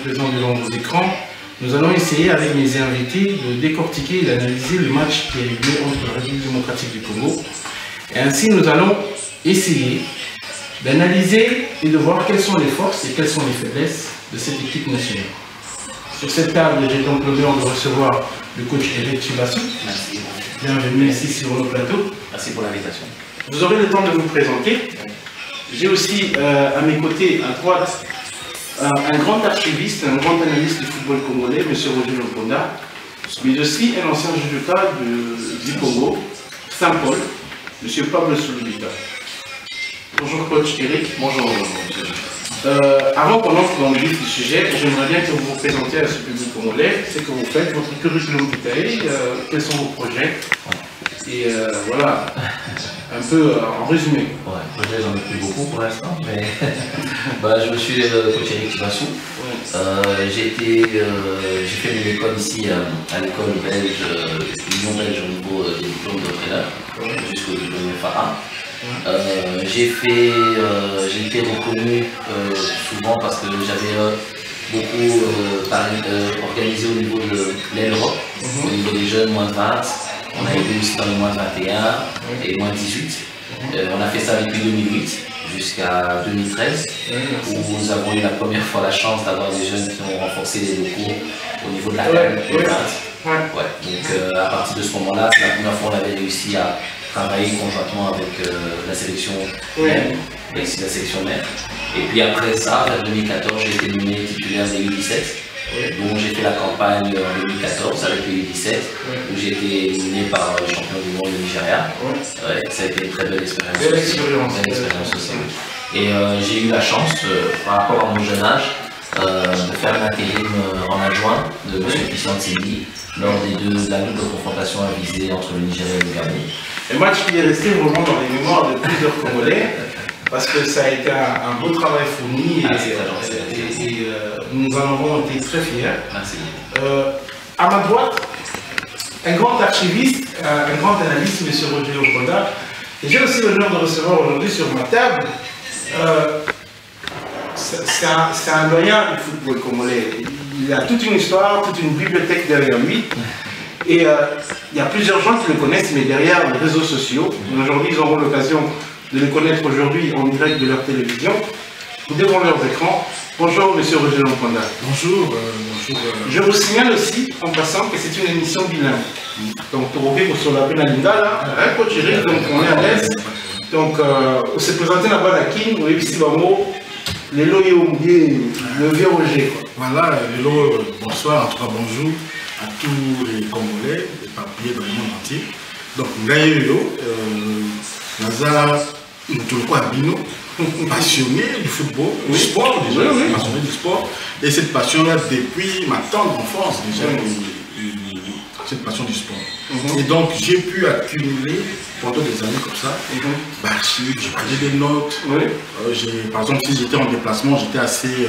présents devant vos écrans, nous allons essayer avec mes invités de décortiquer et d'analyser le match qui a eu lieu entre la République démocratique du Congo. Et ainsi, nous allons essayer d'analyser et de voir quelles sont les forces et quelles sont les faiblesses de cette équipe nationale. Sur cette table, j'ai donc l'honneur de recevoir le coach Eric Chibassou. Merci. Bienvenue ici sur le plateau. Merci pour l'invitation. Vous aurez le temps de vous présenter. J'ai aussi à mes côtés, à droite, un grand archiviste, un grand analyste du football congolais, M. Roger Loponda, mais aussi un ancien judoka du Congo, Saint-Paul, M. Pablo Sulubika. Bonjour coach Eric. Bonjour. Avant qu'on entre dans le vif du sujet, j'aimerais bien que vous vous présentiez à ce public congolais, ce que vous faites, votre curriculum vitae, quels sont vos projets, et voilà, un peu en résumé. Ouais, projet, j'en ai plus beaucoup pour l'instant, mais je suis coach Eric Chibassou. J'ai fait mon école ici à l'école belge, l'Union belge au niveau des diplômes d'entraîneur, jusqu'au diplôme FAA. J'ai été reconnu souvent parce que j'avais beaucoup organisé au niveau de l'aile Europe, au niveau des jeunes moins de 20. On a été aussi dans les moins de 21 et moins de 18. On a fait ça depuis 2008 jusqu'à 2013, où nous avons eu la première fois la chance d'avoir des jeunes qui ont renforcé les locaux au niveau de la CAN. Donc à partir de ce moment-là, c'est la première fois qu'on avait réussi à travailler conjointement avec la sélection mère, et ici la sélection mère. Et puis après ça, en 2014, j'ai été nommé titulaire des U17, dont j'ai fait la campagne en 2014 avec les U17, où j'ai été éliminé par le champion du monde du Nigeria. Ça a été une très belle expérience. Belle expérience aussi. Et j'ai eu la chance, par rapport à mon jeune âge, de faire un intérim en adjoint de M. Christian Tsili lors de la double confrontation avisée entre le Nigeria et le Gabon. Un match qui est resté vraiment dans les mémoires de plusieurs Congolais, parce que ça a été un beau travail fourni et nous en avons été très fiers. Merci. À ma droite, un grand archiviste, un grand analyste, M. Roger Loponda. Et j'ai aussi l'honneur de recevoir aujourd'hui sur ma table. C'est un doyen du football congolais. Il a toute une histoire, toute une bibliothèque derrière lui. Et il y a plusieurs gens qui le connaissent, mais derrière les réseaux sociaux. Aujourd'hui, ils auront l'occasion de le connaître aujourd'hui en direct de leur télévision, devant leurs écrans. Bonjour, M. Roger Loponda. Bonjour. Je vous signale aussi, en passant, que c'est une émission bilingue. Donc, pour ouvrir sur la Benalinda, là, un coach Eric, donc on est à l'aise. Donc, on s'est présenté là-bas à la King, on a eu ici le mot, les loyautés, le vieux Roger. Voilà, hello, bonsoir, en tout cas bonjour à tous les Congolais, les papiers dans le monde entier. Donc, Ngaïlo, Naza, Ntoloko Abino, passionné du football, du sport déjà, passionné du sport. Et cette passion-là, depuis ma tendre enfance déjà, cette passion du sport. Et donc, j'ai pu accumuler pendant des années comme ça, j'ai pris des notes. Par exemple, si j'étais en déplacement, j'étais assez,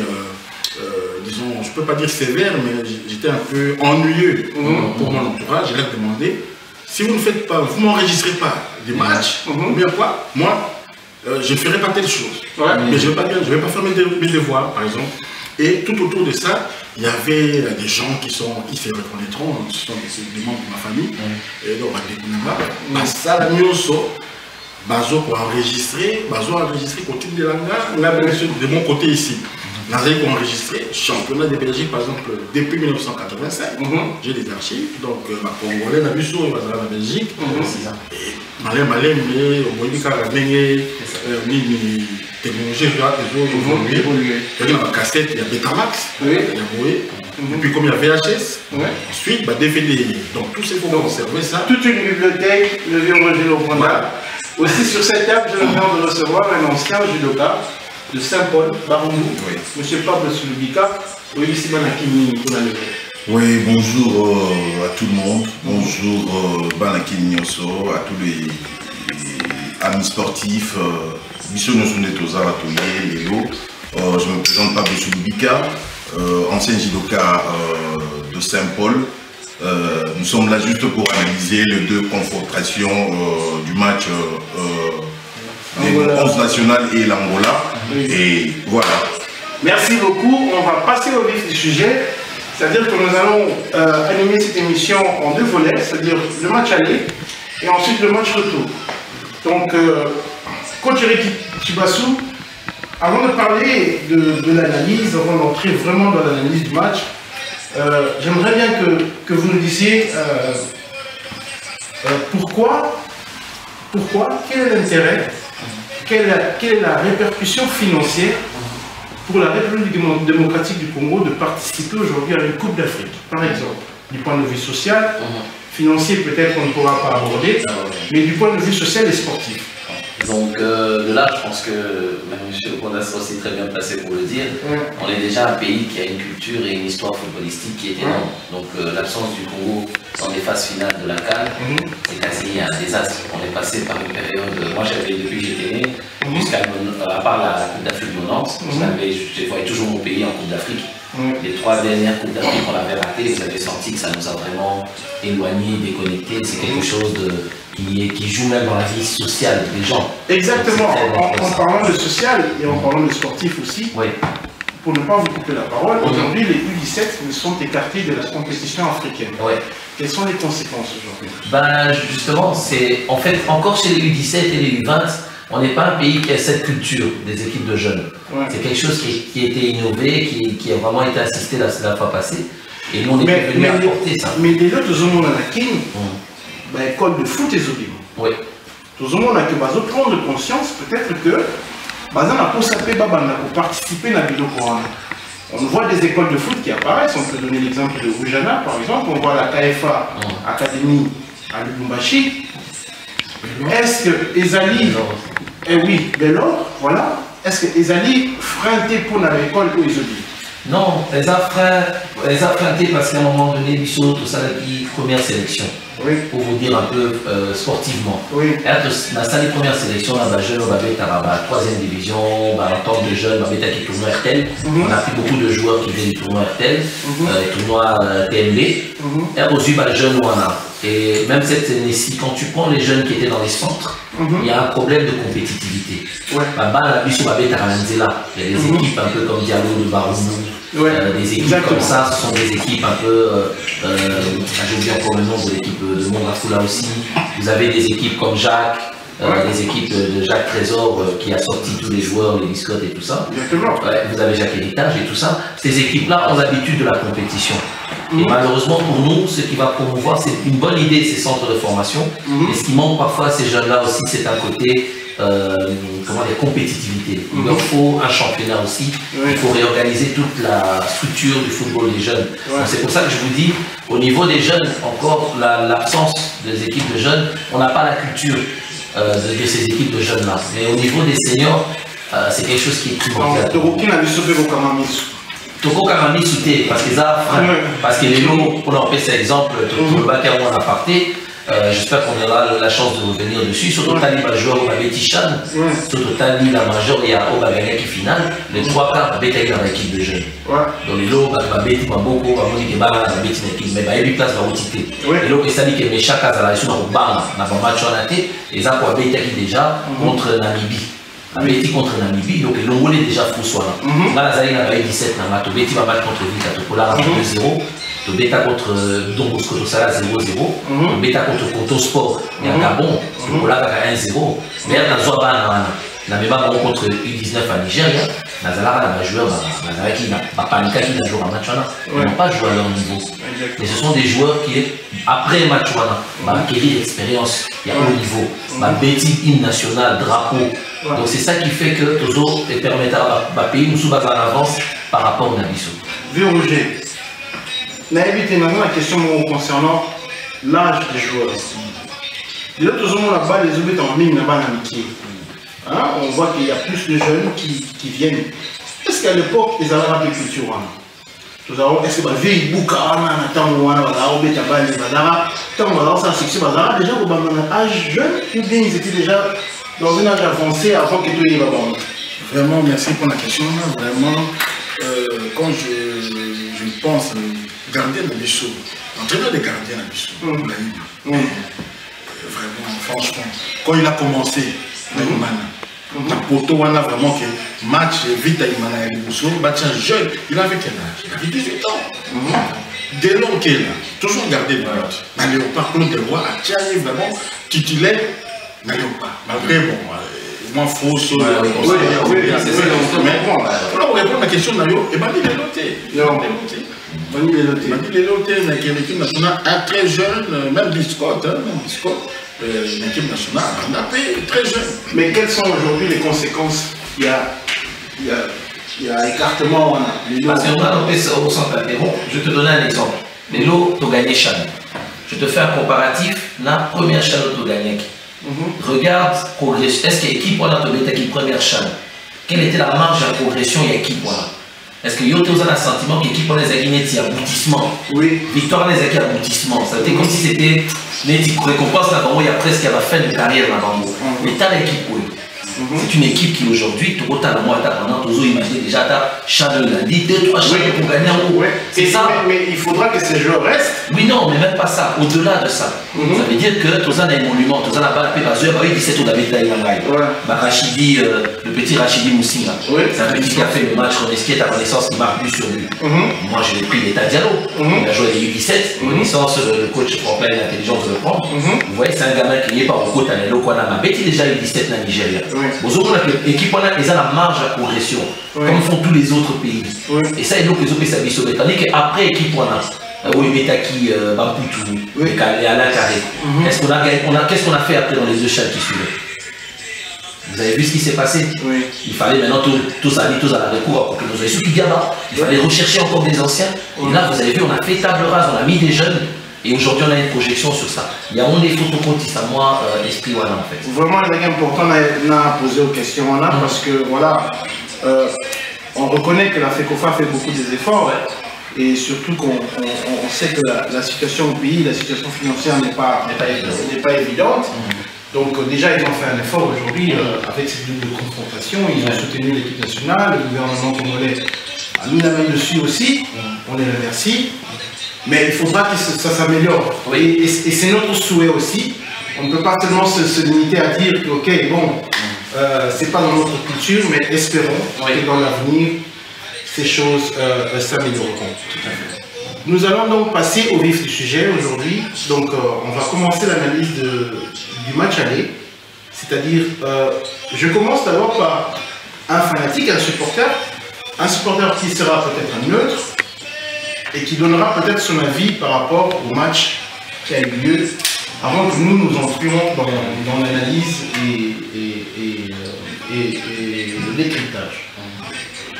disons, je ne peux pas dire sévère, mais j'étais un peu ennuyeux pour mon entourage. Je leur demandais, si vous ne faites pas, vous ne m'enregistrez pas des matchs, ou bien quoi, moi, je ne ferai pas telle chose. Mais je ne vais pas faire mes devoirs, par exemple. Et tout autour de ça, il y avait des gens qui se reconnaîtront, ce sont des membres de ma famille. Et donc, ça, Bazo pour enregistrer, continue de de mon côté ici. Nazari pour enregistrer, championnat de Belgique par exemple depuis 1985, j'ai des archives, donc ma Congolais n'a vu sur la Belgique, et malin, mais au moins technologie évolué. Il y a ma cassette, il y a Betamax, il y a Boé, et puis comme il y a VHS, ensuite DVD. Donc tout c'est pour conserver ça. Toute une bibliothèque, le vieux Roger Loponda. Aussi sur cette table, j'ai l'honneur de recevoir un ancien judoka de Saint-Paul, Barambou, M. Pablo Sulubika, Oui, bonjour à tout le monde, bonjour Banaki Nyoso, à tous les amis sportifs, Mission Nosune Toza, Atoye, Léo. Je me présente Pablo Sulubika, ancien judoka de Saint-Paul. Nous sommes là juste pour analyser les deux confrontations du match des 11 nationales et l'Angola. Et voilà. Merci beaucoup. On va passer au vif du sujet. C'est-à-dire que nous allons animer cette émission en 2 volets, c'est-à-dire le match aller et ensuite le match retour. Donc, coach Eric Chibassou, avant de parler de l'analyse, avant d'entrer vraiment dans l'analyse du match, j'aimerais bien que vous nous disiez pourquoi, quel est l'intérêt, quelle est la répercussion financière pour la République démocratique du Congo de participer aujourd'hui à une Coupe d'Afrique, par exemple, du point de vue social, financier peut-être on ne pourra pas aborder, mais du point de vue social et sportif. Donc de là, je pense que même M. Kondas aussi très bien placé pour le dire, on est déjà un pays qui a une culture et une histoire footballistique qui est énorme. Donc l'absence du Congo dans les phases finales de la CAN, c'est quasi un désastre. On est passé par une période, moi j'avais depuis que j'étais né, jusqu'à part la Coupe d'Afrique de Nantes, je voyais toujours mon pays en Coupe d'Afrique. Les 3 dernières Coupes d'Afrique qu'on avait ratées, vous avez senti que ça nous a vraiment éloignés, déconnectés. C'est quelque chose qui joue même dans la vie sociale des gens. Exactement, en parlant de social et en parlant de sportif aussi, pour ne pas vous couper la parole, aujourd'hui les U17 sont écartés de la compétition africaine. Quelles sont les conséquences aujourd'hui? Ben justement, c'est en fait encore chez les U17 et les U20, on n'est pas un pays qui a cette culture des équipes de jeunes. C'est quelque chose qui a été innové, qui a vraiment été assisté la fois passée. Et nous, on est venu apporter ça. Mais dès lors, tout le monde a la école de foot et zobim. Oui. Tout le monde a que prendre conscience, peut-être que pour participer à la vidéo. On voit des écoles de foot qui apparaissent. On peut donner l'exemple de Oujana, par exemple. On voit la KFA Académie à Lubumbashi. Est-ce que Ezali, oui, Bellor, voilà. Est-ce que Ezali frenté pour l'école ou Ezali? Non, elles a frenté parce qu'à un moment donné, ils sont tout ça la première sélection. Pour vous dire un peu sportivement. Dans sa première sélection, on a jeune, on avait la 3e division, en tant que jeune, on avait qui tournoi RTL. On a pris beaucoup de joueurs qui viennent du tournoi RTL, tournoi TMB. Et aussi, jeune, on a. Et même cette année-ci, quand tu prends les jeunes qui étaient dans les centres, il y a un problème de compétitivité. Il y a des équipes un peu comme Diallo de Baroumou. Des équipes comme ça, ce sont des équipes un peu, j'ai oublié encore le nom de l'équipe de Mondrafoula aussi. Vous avez des équipes comme Jacques, des équipes de Jacques Trésor qui a sorti tous les joueurs, les biscottes et tout ça. Vous avez Jacques Héritage et tout ça. Ces équipes-là ont l'habitude de la compétition. Et malheureusement pour nous, ce qui va promouvoir, c'est une bonne idée, ces centres de formation. Mais ce qui manque parfois à ces jeunes-là aussi, c'est un côté comment dire, compétitivité. Il leur faut un championnat aussi. Il faut réorganiser toute la structure du football des jeunes. C'est pour ça que je vous dis, au niveau des jeunes, encore l'absence des équipes de jeunes, on n'a pas la culture de ces équipes de jeunes-là. Mais au niveau des seniors, c'est quelque chose qui est primordial. Toko Kamami sauté parce que les lots, pour leur faire exemple, tout le bac à a parté. J'espère qu'on aura la chance de revenir dessus. Surtout Tali Major, on avait Tichan. Surtout Tali la Major, il y a Obagaya qui finale. Les 3 quarts, Bétaï dans l'équipe de jeunes. Donc les lots, Babeti, Baboko, Baboni, Kebala, Babeti, l'équipe. Mais il y a 8 places dans l'outil. Et l'eau qui s'allie, que chaque cas à la sur le banc, n'a pas match en athée. Et ça, pour Bétaï déjà contre Namibie. Béti contre Namibie, donc l'Ongo est déjà François là. Malazali n'a pas eu 17 ans. Béti va battre contre Vita Topola 2-0. Beta contre Don Bosco Tosala 0-0. Beta contre Koto Sport, il y a Gabon, Topola a 1-0. Mais il y a Zoaba na même contre U19 à Nigeria. Nazala n'a joué, qui n'a pas joué en match. Ils n'ont pas joué à leur niveau. Mais ce sont des joueurs qui, après match, ont acquis l'expérience, il y a haut niveau. Béti, hymne national, drapeau. Donc c'est ça qui fait que Tozo permet à pays nous en avance par rapport à Nabiso. Vieux Roger, n'a évité maintenant la question concernant l'âge des joueurs. Déjà, tout le monde là-bas, les objets en ligne là-bas, on voit qu'il y a plus de jeunes qui viennent. Est-ce qu'à l'époque, ils avaient un peu de culture? Est-ce que les vieilles boucles, déjà au âge jeune, ou bien ils étaient déjà dans un âge avancé avant que tout y va? Vraiment, merci pour la question. Vraiment, quand je pense, gardien de Bissot, entraîneur de gardien de Bissot, vraiment, franchement, quand il a commencé, Poto, on a vraiment que match vite à Imana Libouslo, match jeune, il avait quel âge? Il avait 18 ans. Dès lors qu'il a toujours gardé le but. Mais Léopard Claude de Roy a tiré vraiment titulaire. Mais Léopard, malgré bon, moi fausse. Oui, c'est ça. Mais bon, alors on répond à la question de Nayo, et bien il est noté. Il est noté, mais l'équipe nationale est très jeune, même Biscotte, l'équipe nationale est très jeune. Mais quelles sont aujourd'hui les conséquences? Il y a écartement. Parce qu'on a noté ça au centre interrompt. Je vais te donner un exemple. Les lots, tu as gagné Chan. Je te fais un comparatif. La première Chan, tu as gagné. Regarde, progression. Est-ce qu'il y a équipe ou tu as gagné première Chan? Quelle était la marge de progression et équipe? Est-ce que vous avez un sentiment qu'équipe on les a gagné aboutissement? Oui. Victoire les a gagné aboutissement. Ça a été comme si c'était une récompense là-bas. Il y a presque à la fin de carrière là-bas. Mais tu as l'équipe, oui. C'est une équipe qui aujourd'hui, tout autant de moi, pendant tous imaginez déjà, tu as Channel lundi, 2-3 Channel pour gagner en haut. C'est ça. Mais il faudra que ces joueurs restent. Oui, non, mais même pas ça. Au-delà de ça. Ça veut dire que tous un émolument, tous un balle Pépazeur, il 17 ans d'habiter à Ilangaï. Rachidi, le petit Rachidi Moussinga. C'est un petit qui a fait le match Renesquet à Renaissance qui marque plus sur lui. Moi, je l'ai pris l'État Diallo. Il a joué les U17. Renaissance, le coach prend plein d'intelligence de le prendre. Vous voyez, c'est un gamin qui n'est pas au côté à l'élo, il est déjà U17 dans le Nigeria. Vous avez l'équipe, ils ont la marge à progression, comme font tous les autres pays. Et ça, ils ont les autres pays s'habillent sur le tandis qu'après, l'équipe, on a Ouibetaki, Bamputu, et Alain Carré. Qu'est-ce qu'on a fait après dans les deux chaînes qui suivaient? Vous avez vu ce qui s'est passé? Il fallait maintenant tous aller à la recours pour que nous ayons qui là. Il fallait rechercher encore des anciens. Et là, vous avez vu, on a fait table rase, on a mis des jeunes. Et aujourd'hui, on a une projection sur ça. Il y a des photocopies à moi, esprit voilà en fait. Vraiment, il est important de poser aux questions là, parce que voilà, on reconnaît que la FECOFA fait beaucoup des efforts, et surtout qu'on sait que la situation au pays, la situation financière n'est pas évidente. Donc déjà, ils ont fait un effort aujourd'hui avec cette double confrontation. Ils ont soutenu l'équipe nationale, le gouvernement congolais a mis la main dessus aussi. On les remercie. Mais il faudra que ça s'améliore. Et c'est notre souhait aussi. On ne peut pas seulement se limiter à dire que, ok, bon, c'est pas dans notre culture, mais espérons que dans l'avenir, ces choses s'amélioreront. Nous allons donc passer au vif du sujet aujourd'hui. Donc, on va commencer l'analyse du match aller. C'est-à-dire, je commence d'abord par un fanatique, un supporter qui sera peut-être un neutre, et qui donnera peut-être son avis par rapport au match qui a eu lieu, avant que nous entrions dans l'analyse et le décryptage.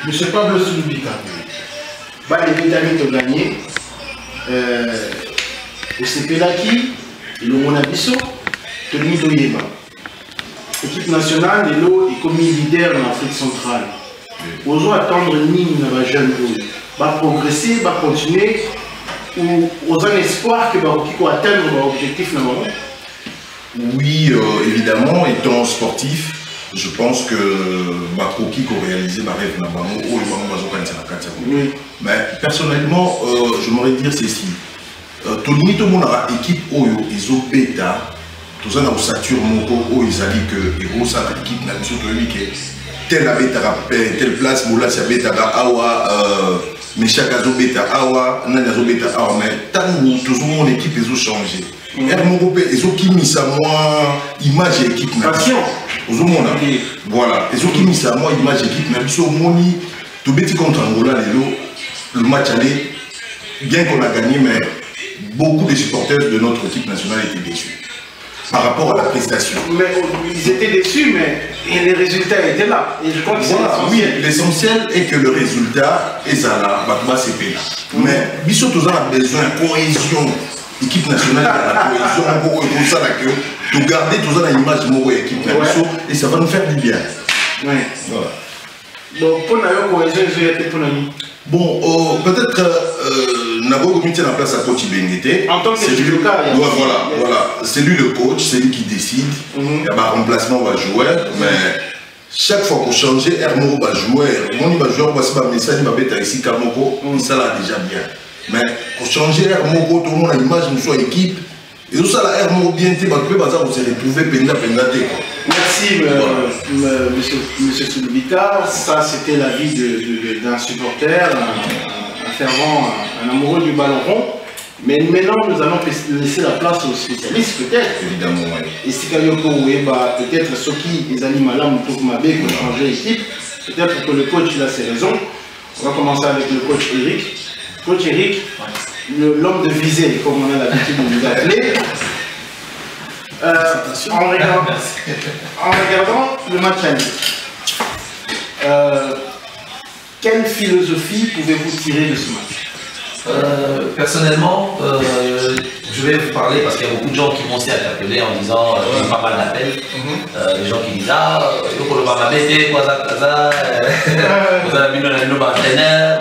Monsieur Pablo Sulubika, les Vitamines ont gagné, au Sepelaki, le Monabiso, Tony Doyeba. Équipe nationale, Lelo est commis leader en Afrique centrale. Osons attendre Nîmes dans la jeune va progresser, va continuer, ou aux un espoir que va atteindre l'objectif normalement? Oui, évidemment, étant sportif, je pense que Bakoki a réalisé ma rêve mais personnellement, je m'aurais dire ceci. Tolini tout le monde a équipe Oyo, ils ont bêta, tout ça dans Saturne, Moko, ils allaient que héros, ça l'équipe n'a pas tel avait telle place, Moula, c'est Awa, Meshak Azobeta Awa, Nana Azobeta Awa, mais tant que toujours mon équipe, ils ont changé. Ils ont mis ça moi, image équipe. Voilà, ils ont mis ça moi, image équipe. Mais sur Moni, tout petit contre Angola, le match allait, bien qu'on a gagné, mais beaucoup de supporters de notre équipe nationale étaient déçus par rapport à la prestation. Mais ils étaient déçus, mais les résultats étaient là. Et je crois que oui, l'essentiel est que le résultat est là, c'est là. Mais Bissot a besoin de cohésion. L'équipe nationale a la cohésion, de garder tout ça dans l'image de l'équipe nationale, et ça va nous faire du bien. Oui. Voilà. Donc, pour la cohésion, ils ont été pour nous. Bon, peut-être Nabo mis en place à coach Ibengete. En tant que voilà, c'est lui le coach, c'est lui qui décide. Il y a un remplacement, on va jouer, mais chaque fois qu'on change, Hermo va jouer. Hermo va jouer, on va se faire un message, il va mettre ici Kamoko, ça là déjà bien. Mais pour changer Hermo, tout le monde a l'image, nous soit équipe. Et tout ça là, Hermo bien, tu peux se retrouver pendant Merci, monsieur Soulbita. Ça, c'était l'avis d'un supporter, un fervent, un amoureux du ballon rond. Mais maintenant, nous allons laisser la place aux spécialistes, peut-être. Évidemment, oui. Et si peut-être ceux qui les animent là, pour m'aber, pour changer d'équipe, peut-être que le coach il a ses raisons. On va commencer avec le coach Eric. Coach Eric, l'homme de visée, comme on a l'habitude de nous appeler. En regardant le match aller, quelle philosophie pouvez-vous tirer de ce match? Personnellement, je vais vous parler parce qu'il y a beaucoup de gens qui m'ont aussi interpellé en disant il y a pas mal d'appels. Des gens qui disent il faut le bamabete, quoi ça, vous avez mis le entraîneur.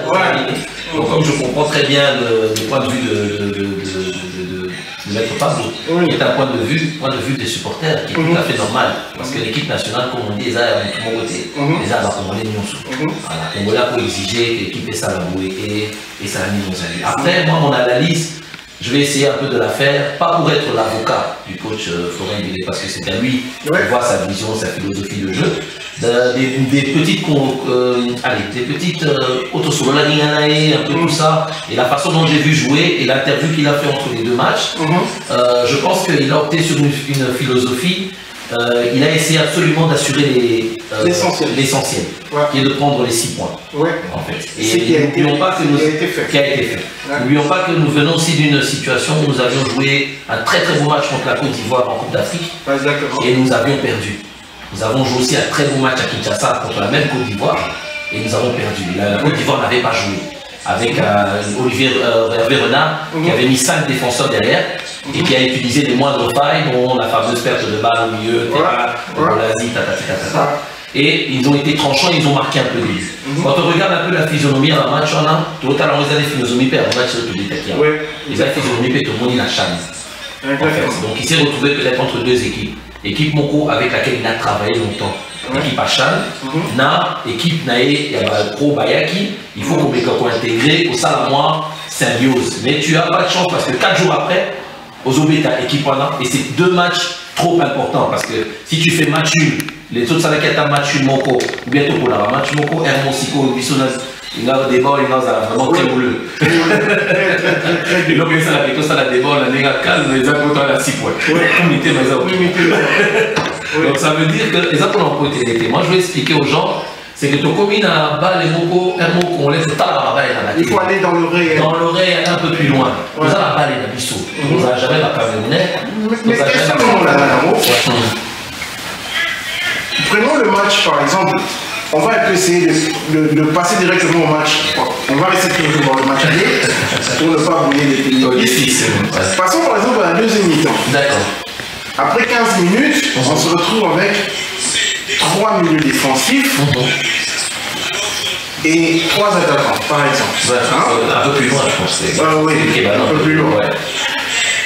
Donc comme je comprends très bien le point de vue de Maître Pablo, qui est un point de vue des supporters, qui est tout à fait normal. Parce que l'équipe nationale, comme on dit, les a tout mon côté. Les a Congolais nyonso. Voilà, Congolais pour exiger que l'équipe ait ça la bouée et ça a mis nos amis. Après, moi, mon analyse, je vais essayer un peu de la faire, pas pour être l'avocat du coach Florent Ibele, parce que c'est à lui de voir sa vision, sa philosophie de jeu. Des petites autosololanianae, un peu tout ça, et la façon dont j'ai vu jouer et l'interview qu'il a fait entre les deux matchs, je pense qu'il a opté sur une philosophie. Il a essayé absolument d'assurer l'essentiel, qui est de prendre les 6 points. En fait. Et n'oublions pas que qui a été fait. N'oublions pas que nous venons aussi d'une situation où nous avions joué un très très beau match contre la Côte d'Ivoire en Coupe d'Afrique et nous avions perdu. Nous avons joué aussi un très beau match à Kinshasa contre la même Côte d'Ivoire et nous avons perdu. La Côte d'Ivoire n'avait pas joué. Avec Hervé Renard qui avait mis 5 défenseurs derrière et qui a utilisé les moindres failles, dont la fameuse perte de balle au milieu, et ils ont été tranchants, ils ont marqué un peu des buts. Quand on regarde un peu la physionomie dans le match, on a tout à l'heure les physionomie perd, on va se retrouver les physionomie perd, tout le monde il a chance. Donc il s'est retrouvé peut-être entre deux équipes. Équipe Moko avec laquelle il a travaillé longtemps. Équipe Achan, na équipe Nae, Pro Bayaki, il faut qu'on intégrer au Salamois symbiose. Mais tu n'as pas de chance parce que 4 jours après, aux Obéta, équipe Wana, et c'est 2 matchs trop importants parce que si tu fais match nul, les autres savent qu'il y a un match nul Moko, ou bientôt pour la match Moko, Hermon Siko, Bissonas, il y a des balles, il y a vraiment très bouleux. Et donc, ça, la question, ça, la débat, la négative, les accords à la 6 points. Donc ça veut dire que les accords ont été été. Moi je vais expliquer aux gens, c'est que tu combines à bas les mots, on laisse ta il faut aller dans l'oreille. Dans l'oreille un peu plus loin. Vous avez la balle et la bissot. Vous n'avez jamais la camionette. Mais qu'est-ce qu'on a prenons le match par exemple. On va essayer de passer directement au match. On va rester toujours dans le match aller pour ne pas brouiller les pistes. Passons par exemple à la deuxième mi-temps. D'accord. Après 15 minutes, on se retrouve avec 3 milieux défensifs et 3 attaquants, par exemple. Un peu plus loin, je pense. Oui, un peu plus loin.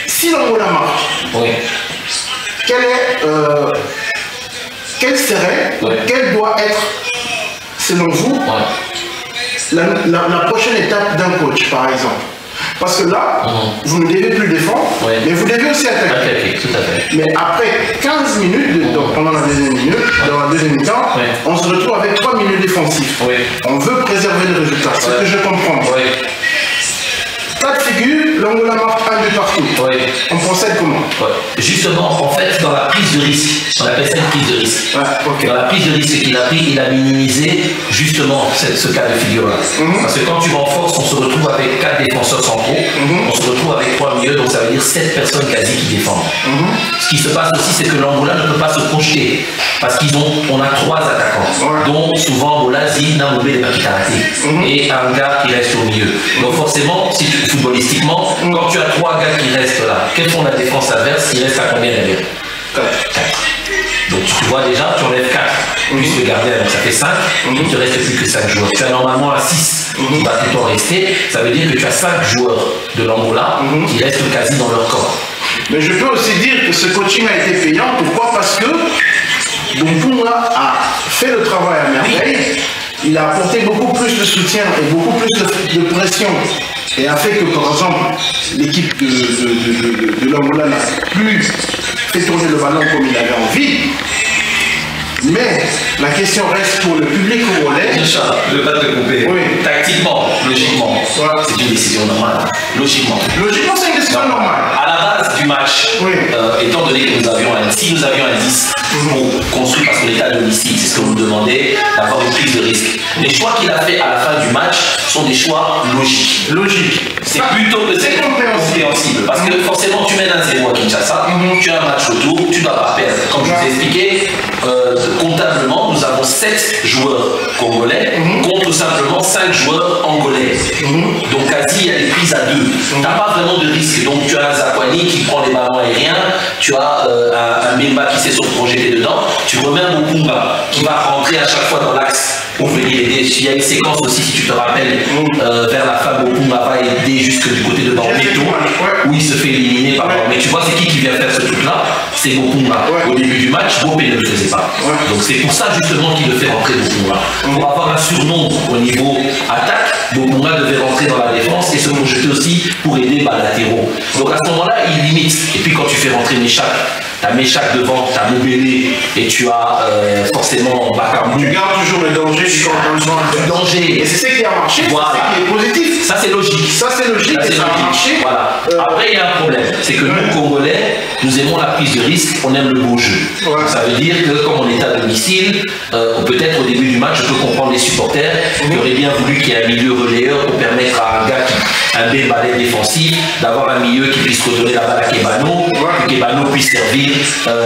Si l'Angola marque, quelle doit être, selon vous, la prochaine étape d'un coach, par exemple? Parce que là, vous ne devez plus défendre, mais vous devez aussi attaquer. Tout à fait. Mais après 15 minutes, donc pendant la deuxième minute, dans la deuxième mi-temps, on se retrouve avec 3 milieux défensifs. On veut préserver le résultat, c'est ce que je comprends. Cas de figure, l'Angola marque un but partout. On procède comment? Justement, en fait, dans la prise de risque, on appelle ça une prise de risque. Dans la prise de risque qu'il a pris, il a minimisé justement ce cas de figure-là. Parce que quand tu renforces, on se retrouve avec 4 défenseurs centraux, on se retrouve avec 3 milieux, donc ça veut dire 7 personnes quasi qui défendent. Ce qui se passe aussi, c'est que l'Angola ne peut pas se projeter, parce qu'on a 3 attaquants, dont souvent Bolazi, Namoube et Bakitarate, et un gars qui reste au milieu. Donc forcément, si footballistiquement, quand tu as 3 gars qui restent là, quelle font la défense adverse? Il reste à combien derrière? 4. Donc tu vois déjà, tu enlèves 4, plus le gardien, donc ça fait 5, il ne te reste plus que 5 joueurs. Tu as normalement à 6 qui va plutôt rester, ça veut dire que tu as 5 joueurs de l'Angola qui restent quasi dans leur corps. Mais je peux aussi dire que ce coaching a été payant, pourquoi? Parce que Doumbouya a fait le travail à merveille, il a apporté beaucoup plus de soutien et beaucoup plus de pression. Et a fait que, par exemple, l'équipe de l'Angola n'a plus fait tourner le ballon comme il avait envie. Mais la question reste pour le public congolais. Je ne veux pas te couper. Oui. Tactiquement, logiquement, c'est une décision normale. Logiquement. Logiquement, c'est une décision normale. À la base du match, étant donné que si nous avions un 10 pour construire, parce qu'on était à domicile, c'est ce que vous demandez, d'avoir une prise de risque. Les choix qu'il a fait à la fin du match sont des choix logiques. C'est plutôt c'est compréhensible. Parce que forcément, tu mènes un 0 à Kinshasa, tu as un match autour, tu ne dois pas perdre. Comme je vous ai expliqué, comptablement, nous avons 7 joueurs congolais contre simplement 5 joueurs angolais. Donc quasi, il y a des prises à 2. Tu n'as pas vraiment de risque. Donc tu as un Zakwani qui prend les ballons aériens, tu as un Bemba qui sait se projeter dedans, tu remets un Mopunga qui va rentrer à chaque fois dans l'axe pour venir aider. Il y a une séquence aussi, si tu te rappelles, vers la fin, Mopunga va aider jusque du côté de Bambeto, où il se fait éliminer par Mais tu vois, c'est qui vient faire ce truc-là? C'est Mopunga. Au début du match, Bopé ne le faisait pas. Donc c'est pour ça justement qu'il le fait rentrer Mopunga. Pour avoir un surnom au niveau attaque, Mopunga devait rentrer dans la défense et se projeter aussi pour aider latéraux. Donc à ce moment-là, il limite. Et puis quand tu fais rentrer Méchac, tu as Méchac devant, tu as Mobélé et tu as forcément Bakambu. Tu gardes toujours le danger du danger. Et c'est ce qui a marché, voilà. C'est ce qui est positif. Ça c'est logique. Ça c'est logique et ça a marché. Voilà. Après il y a un problème, c'est que nous Congolais, nous aimons la prise de risque, on aime le beau jeu. Ça veut dire que comme on est à domicile, peut-être au début du match, je peux comprendre les supporters qui auraient bien voulu qu'il y ait un milieu relayeur pour permettre à un gars un balai défensif, d'avoir un milieu qui puisse redonner la balle à Kebano, que Kebano puisse servir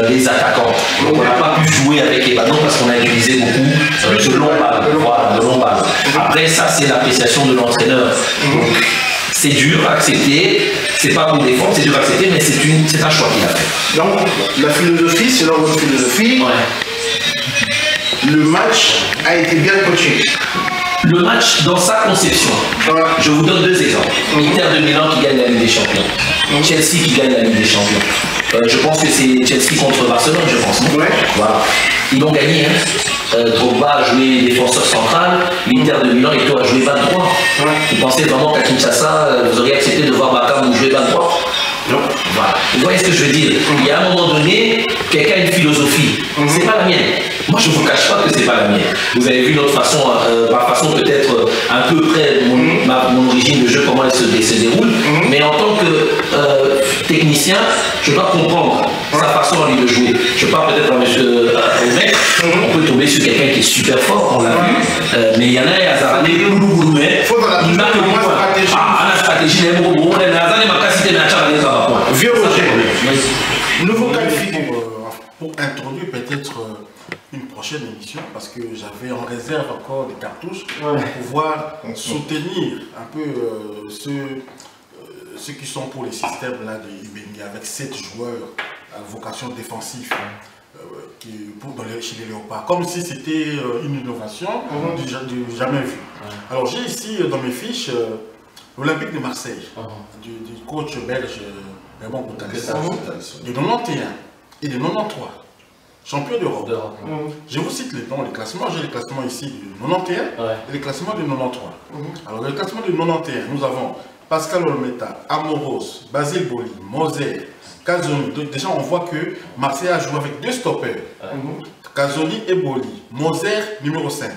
les attaquants. Donc on n'a pas pu jouer avec Kebano parce qu'on a utilisé beaucoup de longs balles. Voilà, de longs balles. Après ça c'est l'appréciation de l'entraîneur. Donc c'est dur à accepter, c'est pas pour défendre, c'est dur à accepter, mais c'est un choix qu'il a fait. Donc la philosophie, selon votre philosophie, le match a été bien coaché. Le match dans sa conception. Je vous donne 2 exemples. Inter de Milan qui gagne la Ligue des Champions. Chelsea qui gagne la Ligue des Champions. Je pense que c'est Chelsea contre Barcelone, je pense. Voilà. Ils l'ont gagné. Drogba a joué défenseur central, l'Inter de Milan et toi a joué 23. Vous pensez vraiment qu'à Kinshasa, vous auriez accepté de voir Bakam jouer 23? Non. Voilà. Vous voyez ce que je veux dire? Il y a un moment donné, quelqu'un a une philosophie. C'est pas la mienne. Moi, je ne vous cache pas que c'est pas la mienne. Vous avez vu notre façon, ma façon peut-être un peu près mon origine de jeu, comment elle se déroule. Mais en tant que technicien, je dois comprendre sa façon à lui de jouer. Je parle peut-être au maître. On peut tomber sur quelqu'un qui est super fort, on l'a vu. Mais il y en a, il y a Zarane, il n'a que le point. La stratégie, il Nouveau qualifié pour introduire peut-être une prochaine émission, parce que j'avais en réserve encore des cartouches pour pouvoir soutenir un peu ceux qui sont pour les systèmes là de Ibengi avec 7 joueurs à vocation défensive chez les Léopards, comme si c'était une innovation du jamais vu. Alors j'ai ici dans mes fiches l'Olympique de Marseille, du coach belge Raymond Boutales, de 91 et de 93, champion d'Europe. Je vous cite les noms, les classements. J'ai les classements ici de 91 et les classements de 93. Alors, le classement de 91, nous avons Pascal Olmeta, Amoros, Basile Boli, Moser, Kazoni. Déjà, on voit que Marseille a joué avec 2 stoppers, Kazoni et Boli. Moser, numéro 5.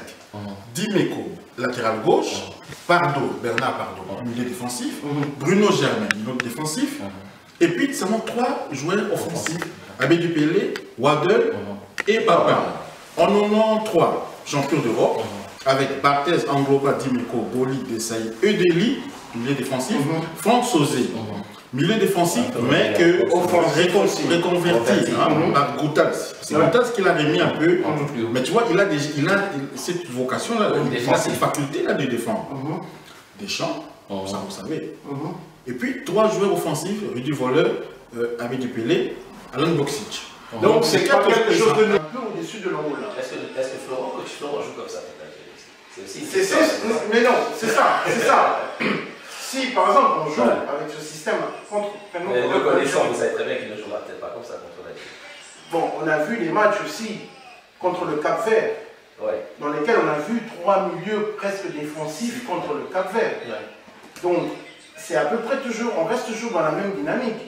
Dimeco, latéral gauche. Pardo, Bernard Pardo, milieu défensif. Bruno Germain, milieu défensif. Et puis, seulement 3 joueurs offensifs. Abedou Pelé, Waddle et Papa. En 93, champion d'Europe, avec Barthez, Angloba, Dimeco, Boli, Desailly, Eudeli, milieu défensif. Franck Sauzé, milieu défensif, mais que reconverti par Goutals. C'est Goutals qui l'a remis un peu. Mais tu vois, il a cette vocation-là, cette faculté-là de défendre. Deschamps, ça vous savez. Et puis 3 joueurs offensifs, Rudy Voleur, Abedou Pelé, Alan Boksic. Donc c'est quelque chose de un peu au-dessus de l'Angola. Est-ce que Florent joue comme ça? Mais non, c'est ça. Si par exemple on joue avec ce système contre... Le connaissant, vous savez très bien qu'il ne jouera peut-être pas comme ça contre la Guinée. Bon, on a vu les matchs aussi contre le Cap-Vert, dans lesquels on a vu 3 milieux presque défensifs contre le Cap-Vert. Donc c'est à peu près toujours, on reste toujours dans la même dynamique,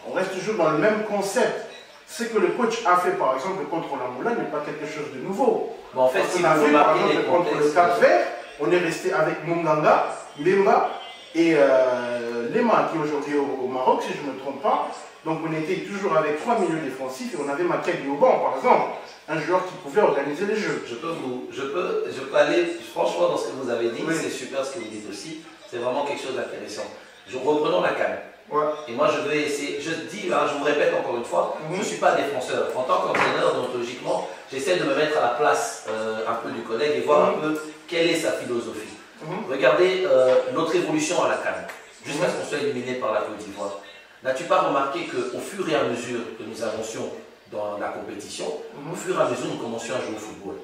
on reste toujours dans le même concept. ce que le coach a fait par exemple contre l'Angola n'est pas quelque chose de nouveau. Bon, en fait, Parce si qu'on a vous fait par remarquez exemple contre le Cap-Vert, on est resté avec Munganga, Mbemba et Lema qui est aujourd'hui au Maroc, si je ne me trompe pas. Donc on était toujours avec 3 milieux défensifs et on avait Makeli au banc par exemple, un joueur qui pouvait organiser les jeux. Je peux aller, franchement, dans ce que vous avez dit, oui. c'est super ce que vous dites aussi, c'est vraiment quelque chose d'intéressant. Reprenons la CAN. Ouais. Et moi je vais essayer, je dis, hein, je vous répète encore une fois, je ne suis pas défenseur. En tant qu'entraîneur, donc logiquement, j'essaie de me mettre à la place un peu du collègue et voir un peu quelle est sa philosophie. Regardez notre évolution à la CAN, jusqu'à ce qu'on soit éliminé par la Côte d'Ivoire. N'as-tu pas remarqué qu'au fur et à mesure que nous avancions dans la compétition, au fur et à mesure nous commencions à jouer au football.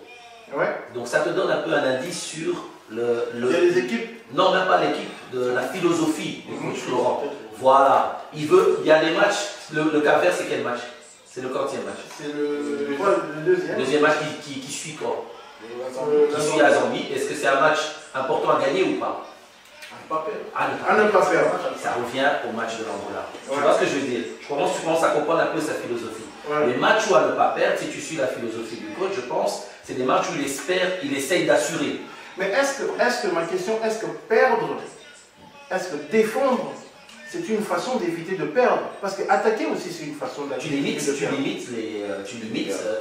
Ouais. Donc ça te donne un peu un indice sur Il y a les équipes. Non, même pas l'équipe, de la philosophie du coach Laurent. Voilà. Il y a des matchs. Le Cap-Vert, c'est quel match? C'est le 40e match. C'est le deuxième. Deuxième match qui suit quoi? Qui suit la Zambie. Est-ce que c'est un match important à gagner ou pas? À ne pas faire. Ça revient au match de l'Angola. Ouais. Tu vois ce que je veux dire? Tu commences à comprendre un peu sa philosophie. Ouais. Les matchs où à ne pas perdre, si tu suis la philosophie du coach, je pense, c'est des matchs où il essaye d'assurer. Mais est-ce que ma question, est-ce que perdre, est-ce que défendre, c'est une façon d'éviter de perdre? Parce que attaquer aussi, c'est une façon Tu d'éviter limites, de tu perdre. limites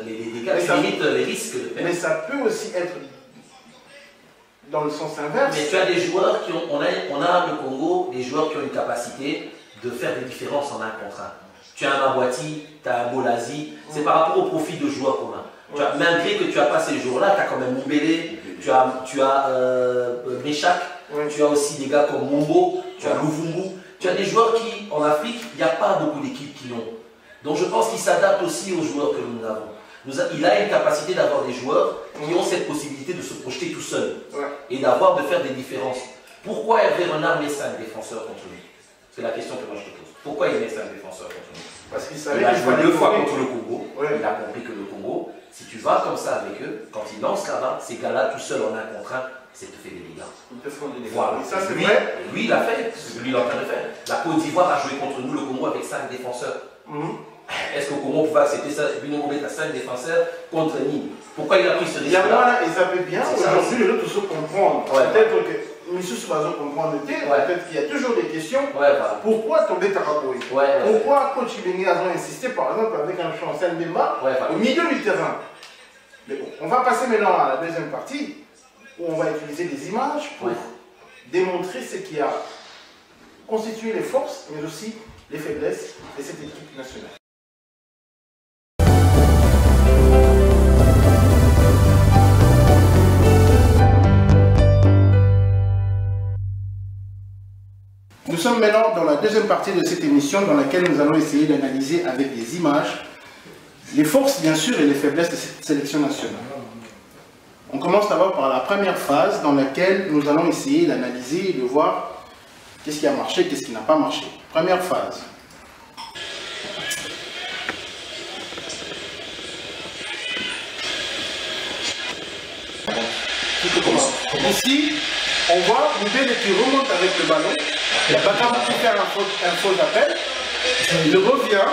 les dégâts, Mais tu ça- limites les risques de perdre. Mais ça peut aussi être dans le sens inverse. Mais tu as des joueurs qui ont, on a le Congo, des joueurs qui ont une capacité de faire des différences en un contre un. Tu as un Mabwati, tu as un Bolazi, c'est par rapport au profil de joueurs qu'on a. Malgré que tu n'as pas ces joueurs-là, tu as quand même Moubélé, tu as Meshak, tu as aussi des gars comme Mumbo, tu as Luvumbu. Tu as des joueurs qui, en Afrique, il n'y a pas beaucoup d'équipes qui l'ont. Donc je pense qu'il s'adapte aussi aux joueurs que nous avons. Il a une capacité d'avoir des joueurs qui ont cette possibilité de se projeter tout seul et de faire des différences. Pourquoi Hervé Renard met 5 défenseurs contre nous? C'est la question que moi je te pose. Pourquoi il met 5 défenseurs contre nous? Parce qu'il savait Il a qu'il joué fallait 2 fois courir. contre le Congo. Il a compris que le Congo, si tu vas comme ça avec eux, quand ils lancent là-bas, ces gars-là tout seuls en un contre un, c'est te fait des dégâts. Ils te font des dégâts. Voilà. Et ça, c'est Lui, vrai. lui, il l'a fait. Lui, il est en train de le faire. La Côte d'Ivoire a joué contre nous, le Congo, avec 5 défenseurs. Est-ce qu'au Congo, on pouvait accepter ça? Bino Moubet a 5 défenseurs contre Nîmes. Pourquoi il a pris ce Il y a risque-là? moi là, ils avaient bien. Aujourd'hui, je dois tous comprendre. Ouais. Peut-être que M. Soubazo comprend le thé. Peut-être qu'il y a toujours des questions. Voilà. Pourquoi tomber Taraboui? Pourquoi Coach Ibeni a insisté par exemple avec un Chancel Mbemba au milieu du terrain? Mais bon, on va passer maintenant à la deuxième partie où on va utiliser des images pour démontrer ce qui a constitué les forces, mais aussi les faiblesses de cette équipe nationale. Nous sommes maintenant dans la deuxième partie de cette émission dans laquelle nous allons essayer d'analyser avec des images les forces bien sûr et les faiblesses de cette sélection nationale. On commence d'abord par la première phase dans laquelle nous allons essayer d'analyser et de voir qu'est-ce qui a marché, qu'est-ce qui n'a pas marché. Première phase. Ici, on voit Moubélé qui remonte avec le ballon. Il y a Bakama qui fait un faux appel. Il revient.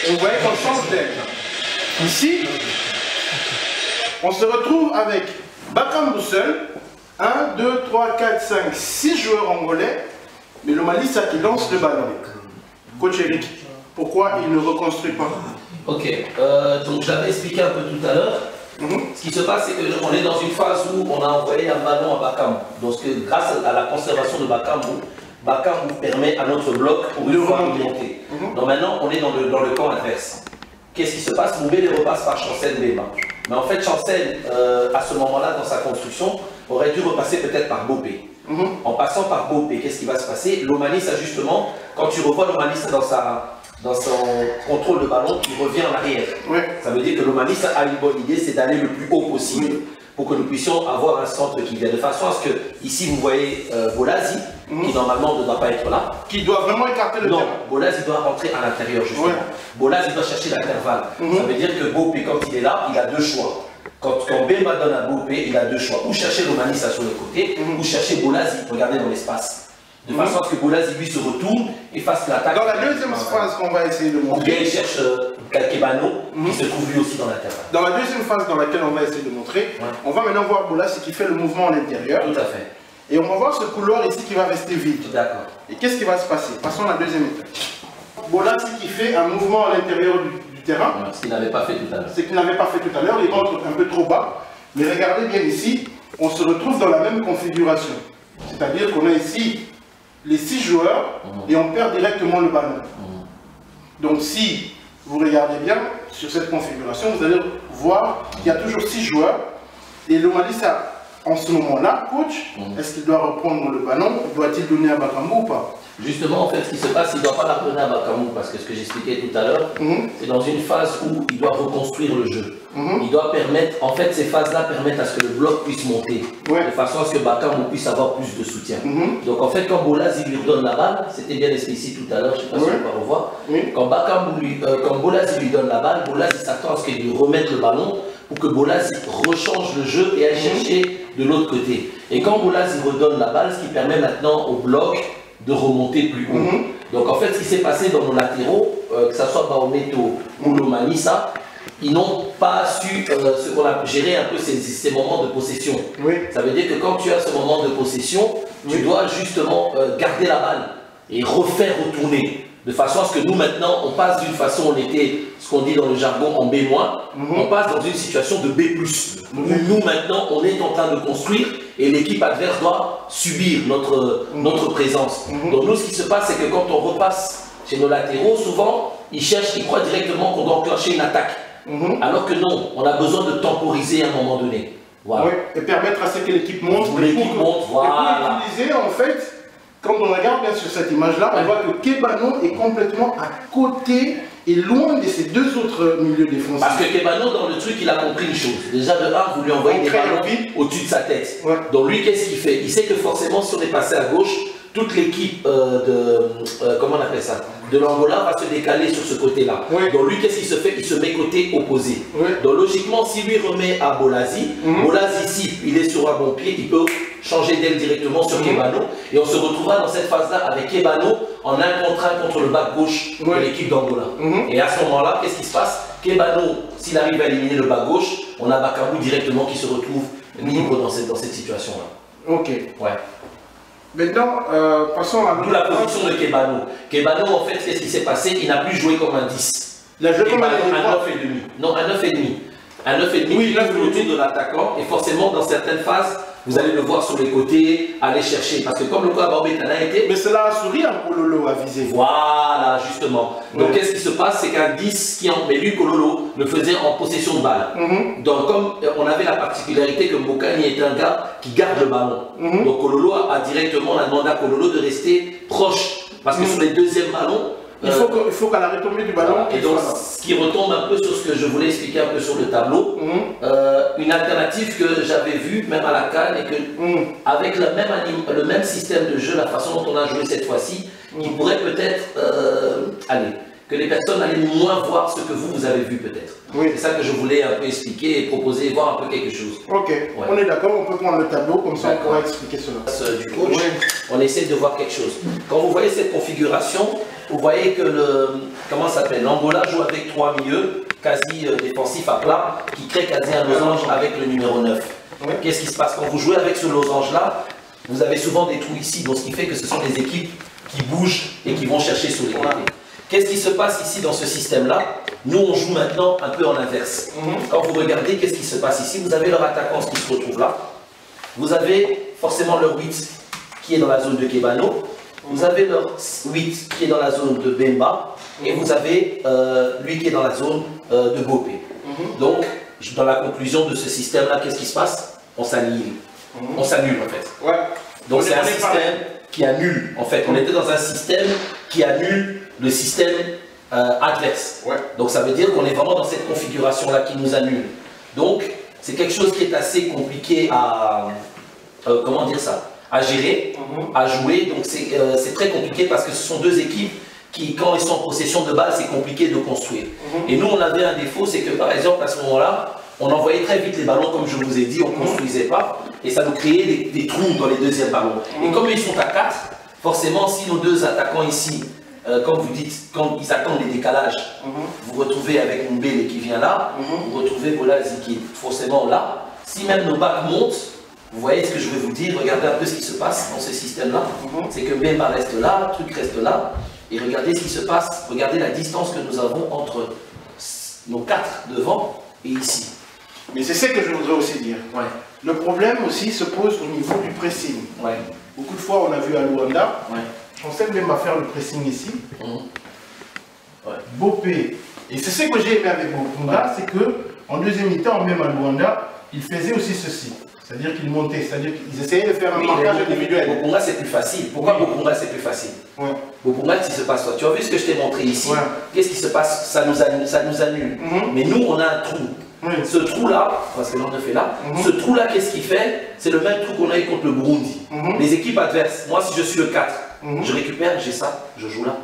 Et vous voyez qu'on change d'aile. Ici, on se retrouve avec Bakambou seul. 1, 2, 3, 4, 5, 6 joueurs angolais. Mais le Mali, ça qui lance le ballon. Coach Eric, pourquoi il ne reconstruit pas? Ok, donc j'avais expliqué un peu tout à l'heure. Ce qui se passe, c'est qu'on est dans une phase où on a envoyé un ballon à Bakambou. Donc grâce à la conservation de Bakambou, Bakambou permet à notre bloc pour une fois de monter. Donc maintenant, on est dans le camp adverse. Qu'est-ce qui se passe? Moubélé repasse par Chancel Mbemba. Mais en fait, Chancel, à ce moment-là, dans sa construction, aurait dû repasser peut-être par Bopé. En passant par Bopé, qu'est-ce qui va se passer? L'Omanis a justement, quand tu revois l'Omanis dans son contrôle de ballon, il revient en arrière. Ça veut dire que l'Omanis a une bonne idée, c'est d'aller le plus haut possible pour que nous puissions avoir un centre qui vient de façon à ce que, ici vous voyez Bolazi, qui normalement ne doit pas être là. Qui doit vraiment écarter le terrain. Non, Bolazi doit rentrer à l'intérieur justement. Bolazi doit chercher l'intervalle. Ça veut dire que Bopé, quand il est là, il a 2 choix. Quand Mbemba donne à Bopé, il a 2 choix. Ou chercher l'Omanissa sur le côté, ou chercher Bolazi, regardez dans l'espace. de façon à ce que Bolasi lui se retourne et fasse l'attaque. Dans la deuxième phase qu'on va essayer de Ou bien montrer, il cherche Kebano qui se trouve lui aussi dans l'intervalle. dans la deuxième phase dans laquelle on va essayer de montrer, on va maintenant voir Bolasi qui fait le mouvement à l'intérieur. Tout à fait. Et on va voir ce couloir ici qui va rester vide. D'accord. Et qu'est-ce qui va se passer? Passons à la deuxième étape. Bolasi qui fait un mouvement à l'intérieur du terrain. Ce qu'il n'avait pas fait tout à l'heure. Ce qu'il n'avait pas fait tout à l'heure, il rentre un peu trop bas. Mais regardez bien ici, on se retrouve dans la même configuration. C'est-à-dire qu'on a ici les 6 joueurs et on perd directement le ballon. Donc si vous regardez bien sur cette configuration, vous allez voir qu'il y a toujours 6 joueurs. Et Lomalisa, en ce moment-là, coach, est-ce qu'il doit reprendre le ballon? Doit-il donner à Bakambu ou pas? Justement, en fait, ce qui se passe, il ne doit pas la redonner à Bakambu, parce que ce que j'expliquais tout à l'heure, c'est dans une phase où il doit reconstruire le jeu. Il doit permettre, en fait, ces phases-là permettent à ce que le bloc puisse monter, de façon à ce que Bakambu puisse avoir plus de soutien. Donc, en fait, quand Bolasi lui redonne la balle, c'était bien explicite tout à l'heure, je ne sais pas si on va revoir, quand Bolasi lui donne la balle, Bolasi s'attend à ce qu'il lui remette le ballon pour que Bolasi rechange le jeu et aille chercher de l'autre côté. Et quand Bolasi redonne la balle, ce qui permet maintenant au bloc de remonter plus haut. Donc en fait, ce qui s'est passé dans nos latéraux, que ce soit Baometo ou Lomalisa, ils n'ont pas su ce qu'on a géré un peu ces moments de possession. Ça veut dire que quand tu as ce moment de possession, tu dois justement garder la balle et refaire retourner. De façon à ce que nous maintenant, on passe d'une façon, on était, ce qu'on dit dans le jargon, en B-, on passe dans une situation de B+. Où nous maintenant, on est en train de construire et l'équipe adverse doit subir notre présence. Donc nous, ce qui se passe, c'est que quand on repasse chez nos latéraux, souvent, ils croient directement qu'on doit enclencher une attaque. Alors que non, on a besoin de temporiser à un moment donné. Voilà. Et permettre à ce que l'équipe monte. L'équipe monte, voilà. Et pour utiliser, en fait, quand on regarde bien sur cette image-là, on voit que Kebano est complètement à côté et loin de ces deux autres milieux défensifs. Parce que Kebano, dans le truc, il a compris une chose. Déjà, de 1, vous lui envoyez des ballons au-dessus de sa tête. Donc lui, qu'est-ce qu'il fait? Il sait que forcément, si on est passé à gauche, toute l'équipe comment on appelle ça, de l'Angola va se décaler sur ce côté-là. Donc lui, qu'est-ce qu'il se fait? Il se met côté opposé. Donc logiquement, s'il lui remet à Bolasi, Bolasi ici, il est sur un bon pied, il peut changer d'aile directement sur Kebano. Et on se retrouvera dans cette phase-là avec Kebano en 1 contre 1 contre le bas gauche de l'équipe d'Angola. Et à ce moment-là, qu'est-ce qui se passe? Kebano, s'il arrive à éliminer le bas gauche, on a Bakambu directement qui se retrouve libre dans cette situation-là. Ok. Maintenant, passons à la position de Kebano. Kebano, en fait, qu'est-ce qui s'est passé? Il n'a plus joué comme un 10. Il a joué comme un 9,5. Non, un 9,5. Un 9,5 qui ouvre autour de l'attaquant. Et forcément, dans certaines phases, vous allez le voir sur les côtés, aller chercher. Parce que comme le cas Baobetana a été... Mais cela a souri à Kololo à viser. Voilà, justement. Donc, qu'est-ce qui se passe? C'est qu'un 10 qui en... Mais lui, Kololo, le faisait en possession de balle. Donc, comme on avait la particularité que Mbokani est un gars qui garde le ballon. Donc, Kololo a directement demandé à Kololo de rester proche. Parce que sur les deuxièmes ballons, il faut qu'à la retombée du ballon. Et donc, ce qui retombe un peu sur ce que je voulais expliquer un peu sur le tableau, une alternative que j'avais vue, même à la CAN, et que avec le même système de jeu, la façon dont on a joué cette fois-ci, qui pourrait peut-être que les personnes allaient moins voir ce que vous avez vu peut-être. C'est ça que je voulais un peu expliquer et proposer, voir un peu quelque chose. Ok, on est d'accord, on peut prendre le tableau, comme ça on pourra expliquer cela. Du coach, on essaie de voir quelque chose. Quand vous voyez cette configuration, vous voyez que comment ça s'appelle, l'Angola joue avec 3 milieux, quasi défensifs à plat, qui crée quasi un losange avec le numéro 9. Qu'est-ce qui se passe? Quand vous jouez avec ce losange-là, vous avez souvent des trous ici, donc ce qui fait que ce sont des équipes qui bougent et qui vont chercher sur les côtés. Qu'est-ce qui se passe ici dans ce système-là? Nous, on joue maintenant un peu en inverse. Quand vous regardez, qu'est-ce qui se passe ici? Vous avez leur attaquant qui se retrouve là. Vous avez forcément leur 8 qui est dans la zone de Kebano. Vous avez leur 8 qui est dans la zone de Bemba. Et vous avez lui qui est dans la zone de Bopé. Donc, dans la conclusion de ce système-là, qu'est-ce qui se passe? On s'annule. On s'annule en fait. Donc c'est un système qui annule. En fait, on était dans un système qui annule le système adverse. Donc ça veut dire qu'on est vraiment dans cette configuration-là qui nous annule. Donc c'est quelque chose qui est assez compliqué à comment dire ça, à gérer, à jouer. Donc c'est très compliqué parce que ce sont deux équipes qui, quand ils sont en possession de balle, c'est compliqué de construire. Et nous, on avait un défaut, c'est que par exemple à ce moment-là, on envoyait très vite les ballons, comme je vous ai dit, on ne construisait pas, et ça nous créait des trous dans les deuxièmes ballons. Et comme ils sont à 4, Forcément, si nos deux attaquants ici, comme vous dites, quand ils attendent les décalages, vous retrouvez avec Mbele qui vient là, vous retrouvez Bolazi qui est forcément là. Si même nos backs montent, vous voyez ce que je veux vous dire, regardez un peu ce qui se passe dans ce système-là. C'est que Mbemba reste là, Truc reste là, et regardez ce qui se passe, regardez la distance que nous avons entre nos 4 devant et ici. Mais c'est ce que je voudrais aussi dire. Ouais. Le problème aussi se pose au niveau du pressing. Ouais. Beaucoup de fois, on a vu à Luanda, Ouais. Chancel même va faire le pressing ici. Ouais. Bopé. Et c'est ce que j'ai aimé avec Bopunga, c'est que en deuxième mi-temps, même à Luanda, il faisait aussi ceci. C'est-à-dire qu'il montait, c'est-à-dire qu'ils essayaient de faire un marquage individuel. Bopunga, c'est plus facile. Pourquoi Bopunga, c'est plus facile? Bopunga, qu'est-ce qui se passe? Tu as vu ce que je t'ai montré ici? Qu'est-ce qui se passe? Ça nous annule. Mais nous, on a un trou. Ce trou-là, parce que l'on le fait là, ce trou-là, qu'est-ce qu'il fait? C'est le même trou qu'on a eu contre le Burundi. Les équipes adverses, moi, si je suis le 4, je récupère, j'ai ça, je joue là,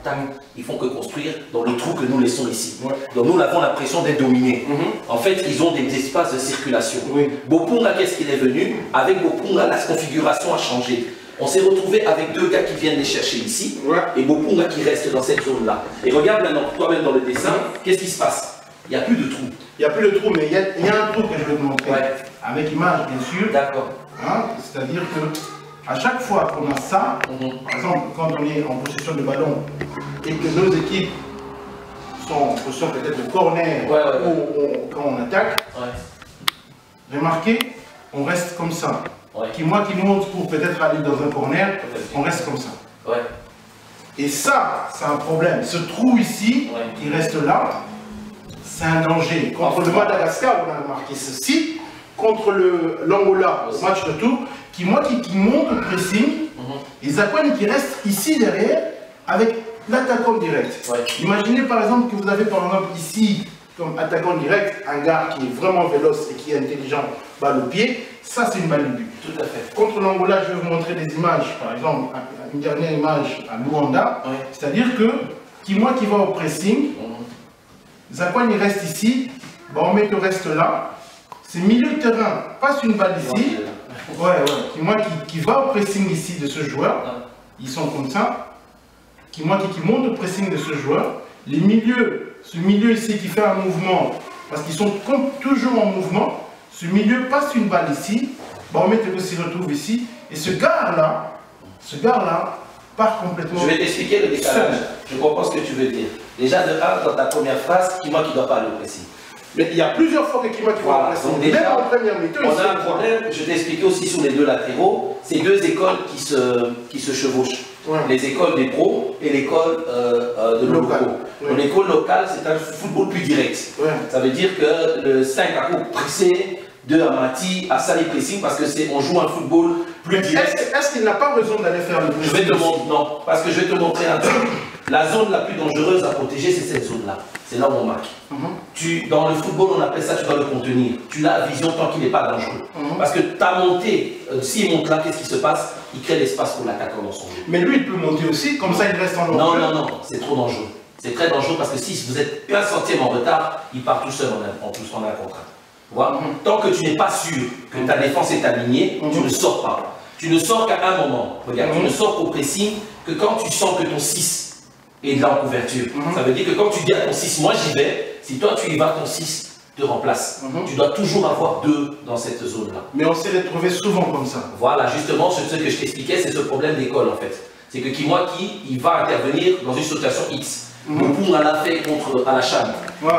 tac. Ils font que construire dans le trou que nous laissons ici. Donc nous avons l'impression d'être dominés. En fait, ils ont des espaces de circulation. Bopunga, qu'est-ce qu'il est venu? Avec Bopunga, la configuration a changé. On s'est retrouvé avec 2 gars qui viennent les chercher ici, et Bopunga qui reste dans cette zone-là. Et regarde maintenant, toi-même dans le dessin, qu'est-ce qui se passe? Il n'y a plus de trou. Il n'y a plus de trou, mais il y a un trou que je vais te montrer. Avec image, bien sûr. D'accord. Hein, c'est-à-dire que à chaque fois qu'on a ça, par exemple, quand on est en possession de ballon et que nos équipes sont en position peut-être de corner ou quand on attaque, remarquez, on reste comme ça. Qui monte pour peut-être aller dans un corner, on reste comme ça. Et ça, c'est un problème. Ce trou ici, qui reste là, c'est un danger. Contre le Madagascar, on a marqué ceci. Contre l'Angola, au match retour, qui monte au pressing, et Zakwani qui reste ici derrière, avec l'attaquant direct. Imaginez par exemple que vous avez par exemple ici, comme attaquant direct, un gars qui est vraiment véloce et qui est intelligent, balle au pied, ça c'est une balle de but. Tout à fait. Contre l'Angola, je vais vous montrer des images, par exemple, une dernière image à Luanda, c'est-à-dire que qui va au pressing, Zakwani reste ici, Baomé reste là, c'est milieu de terrain, passe une balle ici, qui va au pressing ici de ce joueur, ils sont comme ça, qui monte au pressing de ce joueur, les milieux, ce milieu ici qui fait un mouvement, parce qu'ils sont toujours en mouvement, ce milieu passe une balle ici, Baomé s'y retrouve ici, et ce gars-là part complètement. Je vais t'expliquer le décalage, je comprends ce que tu veux dire. Déjà de 1, dans ta première phrase, qui doit pas le pressing. Mais il y a plusieurs fois que Kima qui va passer. Donc déjà, en première mi-temps, on a un problème, je t'ai expliqué aussi sur les 2 latéraux, c'est 2 écoles qui se chevauchent. Les écoles des pros et l'école de locaux. L'école locale, c'est un football plus direct. Ça veut dire que le 5 à coup pressé, 2 à Mati, à Sali pressing, parce que on joue un football plus direct. Est-ce qu'il n'a pas besoin d'aller faire le pressing? Je vais te montrer, non, parce que je vais te montrer un truc. La zone la plus dangereuse à protéger, c'est cette zone-là. C'est là où on marque. Dans le football, on appelle ça, tu dois le contenir. Tu l'as à vision tant qu'il n'est pas dangereux. Parce que ta montée, s'il monte là, qu'est-ce qui se passe? Il crée l'espace pour l'attaquant dans son jeu. Mais lui, il peut monter aussi, comme ça il reste en long jeu. Non, c'est trop dangereux. C'est très dangereux parce que si vous êtes 1 centième en retard, il part tout seul en un contre. Voilà. Tant que tu n'es pas sûr que ta défense est alignée, tu ne sors pas. Tu ne sors qu'à un moment. Regarde, tu ne sors qu'au pressing que quand tu sens que ton 6 est là en couverture. Ça veut dire que quand tu dis à ton 6, moi j'y vais, si toi tu y vas, ton 6 te remplace. Tu dois toujours avoir 2 dans cette zone-là. Mais on s'est retrouvé souvent comme ça. Voilà, justement, ce que je t'expliquais, c'est ce problème d'école en fait. C'est que il va intervenir dans une situation X. Bopunga l'a fait contre Alacham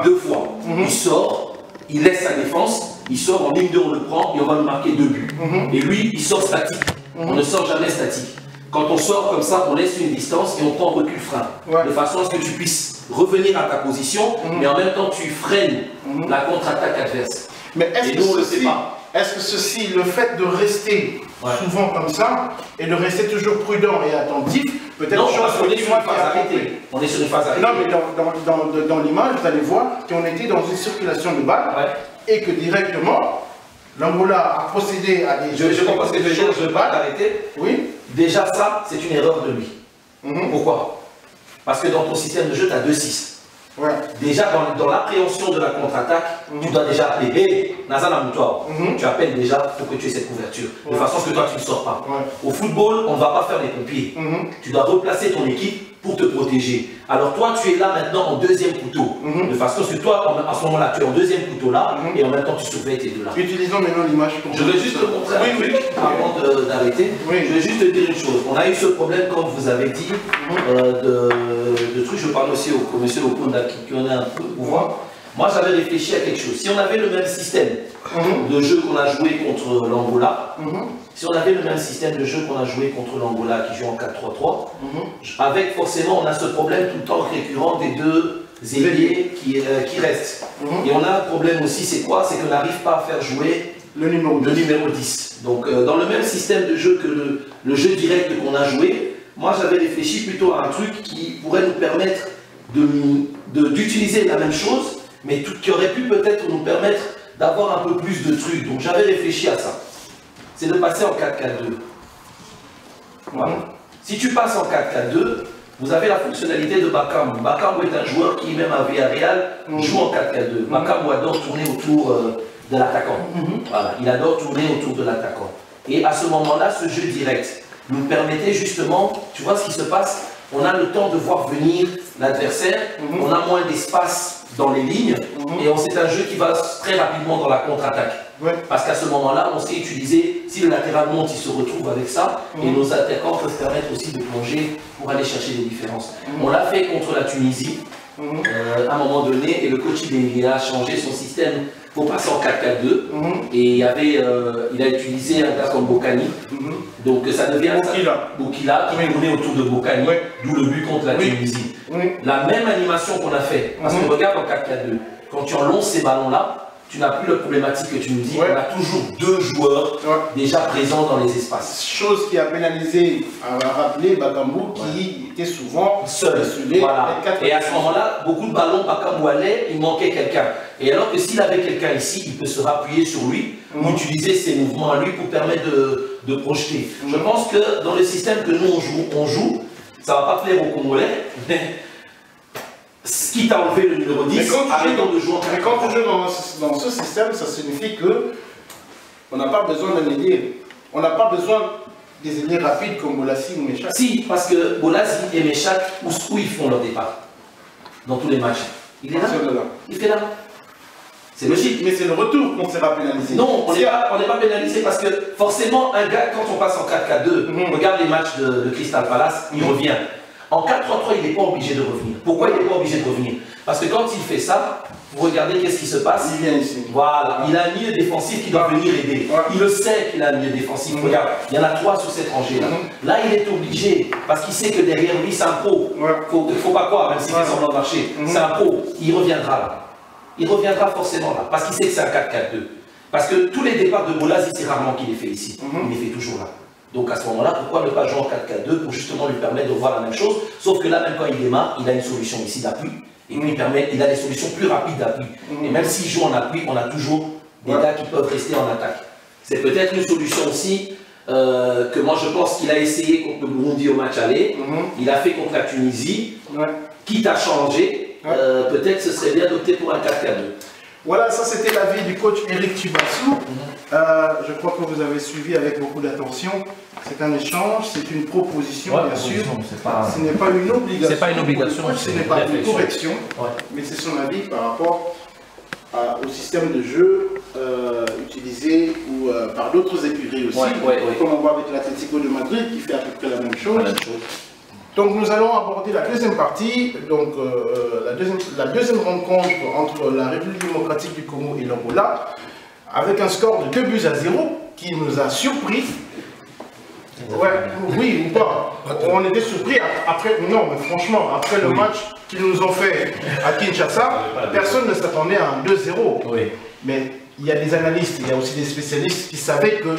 2 fois. Il sort, il laisse sa défense, il sort en ligne 2, on le prend et on va lui marquer 2 buts. Et lui, il sort statique. On ne sort jamais statique. Quand on sort comme ça, on laisse une distance et on prend recul frein. De façon à ce que tu puisses revenir à ta position, mais en même temps tu freines la contre-attaque adverse. Mais est-ce que ceci, le fait de rester souvent comme ça, et de rester toujours prudent et attentif, peut-être parce qu'on est sur une phase arrêtée. On est sur une phase arrêtée. Non, mais dans l'image, vous allez voir qu'on était dans une circulation de balles, et que directement, l'Angola a procédé à des... Je comprends ce que tu veux dire, je ne veux pas t'arrêter. Oui. Déjà ça, c'est une erreur de lui. Pourquoi? Parce que dans ton système de jeu, tu as 2-6. Ouais. Déjà, dans l'appréhension de la contre-attaque, tu dois déjà appeler. Hé, Nazana Moutoua, tu appelles déjà pour que tu aies cette couverture. De façon à ce que toi, tu ne sors pas. Au football, on ne va pas faire les pompiers. Tu dois replacer ton équipe pour te protéger. Alors toi, tu es là maintenant en deuxième couteau. De façon à ce que toi, à ce moment-là, tu es en deuxième couteau là, et en même temps, tu surveilles tes deux là. Utilisons maintenant l'image pour... Je vais juste te montrer un truc avant d'arrêter. Je vais juste te dire une chose. On a eu ce problème, comme vous avez dit, de trucs. Je parle aussi au monsieur Okunda qui en a un peu de pouvoir. Moi, j'avais réfléchi à quelque chose. Si on avait le même système de jeu qu'on a joué contre l'Angola, si on avait le même système de jeu qu'on a joué contre l'Angola qui joue en 4-3-3, avec forcément, on a ce problème tout le temps récurrent des deux ailiers qui restent. Et on a un problème aussi, c'est quoi? C'est qu'on n'arrive pas à faire jouer le numéro 10. Donc, dans le même système de jeu que le jeu direct qu'on a joué, moi, j'avais réfléchi plutôt à un truc qui pourrait nous permettre d'utiliser la même chose, mais qui aurait pu peut-être nous permettre d'avoir un peu plus de trucs. Donc j'avais réfléchi à ça. C'est de passer en 4-4-2. Voilà. Si tu passes en 4-4-2, vous avez la fonctionnalité de Bakambu. Bakambu est un joueur qui, même à Villarreal, joue en 4-4-2. Bakambu adore tourner autour de l'attaquant. Voilà. Il adore tourner autour de l'attaquant. Et à ce moment-là, ce jeu direct nous permettait justement, tu vois ce qui se passe, on a le temps de voir venir l'adversaire, on a moins d'espace dans les lignes, et c'est un jeu qui va très rapidement dans la contre-attaque. Parce qu'à ce moment-là, on sait utiliser, si le latéral monte, il se retrouve avec ça, et nos attaquants peuvent permettre aussi de plonger pour aller chercher des différences. On l'a fait contre la Tunisie, à un moment donné, et le coach il a changé son système pour passer en 4-4-2, et il a utilisé un gars comme Bokani, donc ça devient Bokila qui tournait autour de Bokani, d'où le but contre la Tunisie. La même animation qu'on a fait, parce que regarde en 4-4-2, quand tu enlonges ces ballons-là, tu n'as plus la problématique que tu nous dis, on a toujours deux joueurs déjà présents dans les espaces. Chose qui a pénalisé, à rappeler Bakambu qui était souvent seul. Voilà. Et à ce moment-là, beaucoup de ballons, Bakambu allait, il manquait quelqu'un. Et alors que s'il avait quelqu'un ici, il peut se rappuyer sur lui, ou utiliser ses mouvements à lui pour permettre de projeter. Je pense que dans le système que nous on joue, ça ne va pas plaire aux Congolais, mais ce qui t'a enlevé le numéro 10, arrêtons de jouer en 4-4-2. Mais quand tu joues dans ce système, ça signifie qu'on n'a pas besoin d'un ailier. On n'a pas besoin des ailiers rapides comme Bolassi ou Meshak. Si, parce que Bolassi et Meshak, où ils font leur départ dans tous les matchs. Il est là. Il fait là. C'est logique. Mais c'est le retour qu'on sera pénalisé. Non, on n'est pas pénalisé parce que forcément, un gars, quand on passe en 4-4-2, regarde les matchs de Crystal Palace, il revient. En 4-3-3, il n'est pas obligé de revenir. Pourquoi il n'est pas obligé de revenir? Parce que quand il fait ça, vous regardez qu'est-ce qui se passe. Il vient ici. Voilà, il a un milieu défensif qui doit venir aider. Il le sait qu'il a un milieu défensif. Regarde, il y en a 3 sur cette rangée-là. Là, il est obligé, parce qu'il sait que derrière lui, c'est un pro. Il ne faut pas croire, même s'il fait semblant de marcher. C'est un pro. Il reviendra là. Il reviendra forcément là, parce qu'il sait que c'est un 4-4-2. Parce que tous les départs de Bolassi, c'est rarement qu'il les fait ici. Il les fait toujours là. Donc à ce moment-là, pourquoi ne pas jouer en 4-4-2 pour justement lui permettre de voir la même chose? Sauf que là, même quand il démarre, il a une solution ici d'appui. Et puis il a des solutions plus rapides d'appui. Et même s'il joue en appui, on a toujours des gars qui peuvent rester en attaque. C'est peut-être une solution aussi que moi je pense qu'il a essayé contre le Burundi au match aller. Il a fait contre la Tunisie. Quitte à changer, peut-être ce serait bien d'opter pour un 4-4-2. Voilà, ça c'était l'avis du coach Eric Chibassou. Je crois que vous avez suivi avec beaucoup d'attention. C'est un échange, c'est une proposition, bien sûr. Ce n'est pas une obligation. C'est pas une obligation, ce n'est pas une correction, mais c'est son avis par rapport au système de jeu utilisé ou par d'autres écuries aussi. Comme on voit avec l'Atlético de Madrid qui fait à peu près la même chose. Donc nous allons aborder la deuxième partie, donc la deuxième rencontre entre la République démocratique du Congo et l'Angola, avec un score de 2-0 qui nous a surpris. Oui ou pas. On était surpris après, non mais franchement, après le match qu'ils nous ont fait à Kinshasa, personne ne s'attendait à un 2-0. Mais il y a des analystes, il y a aussi des spécialistes qui savaient que,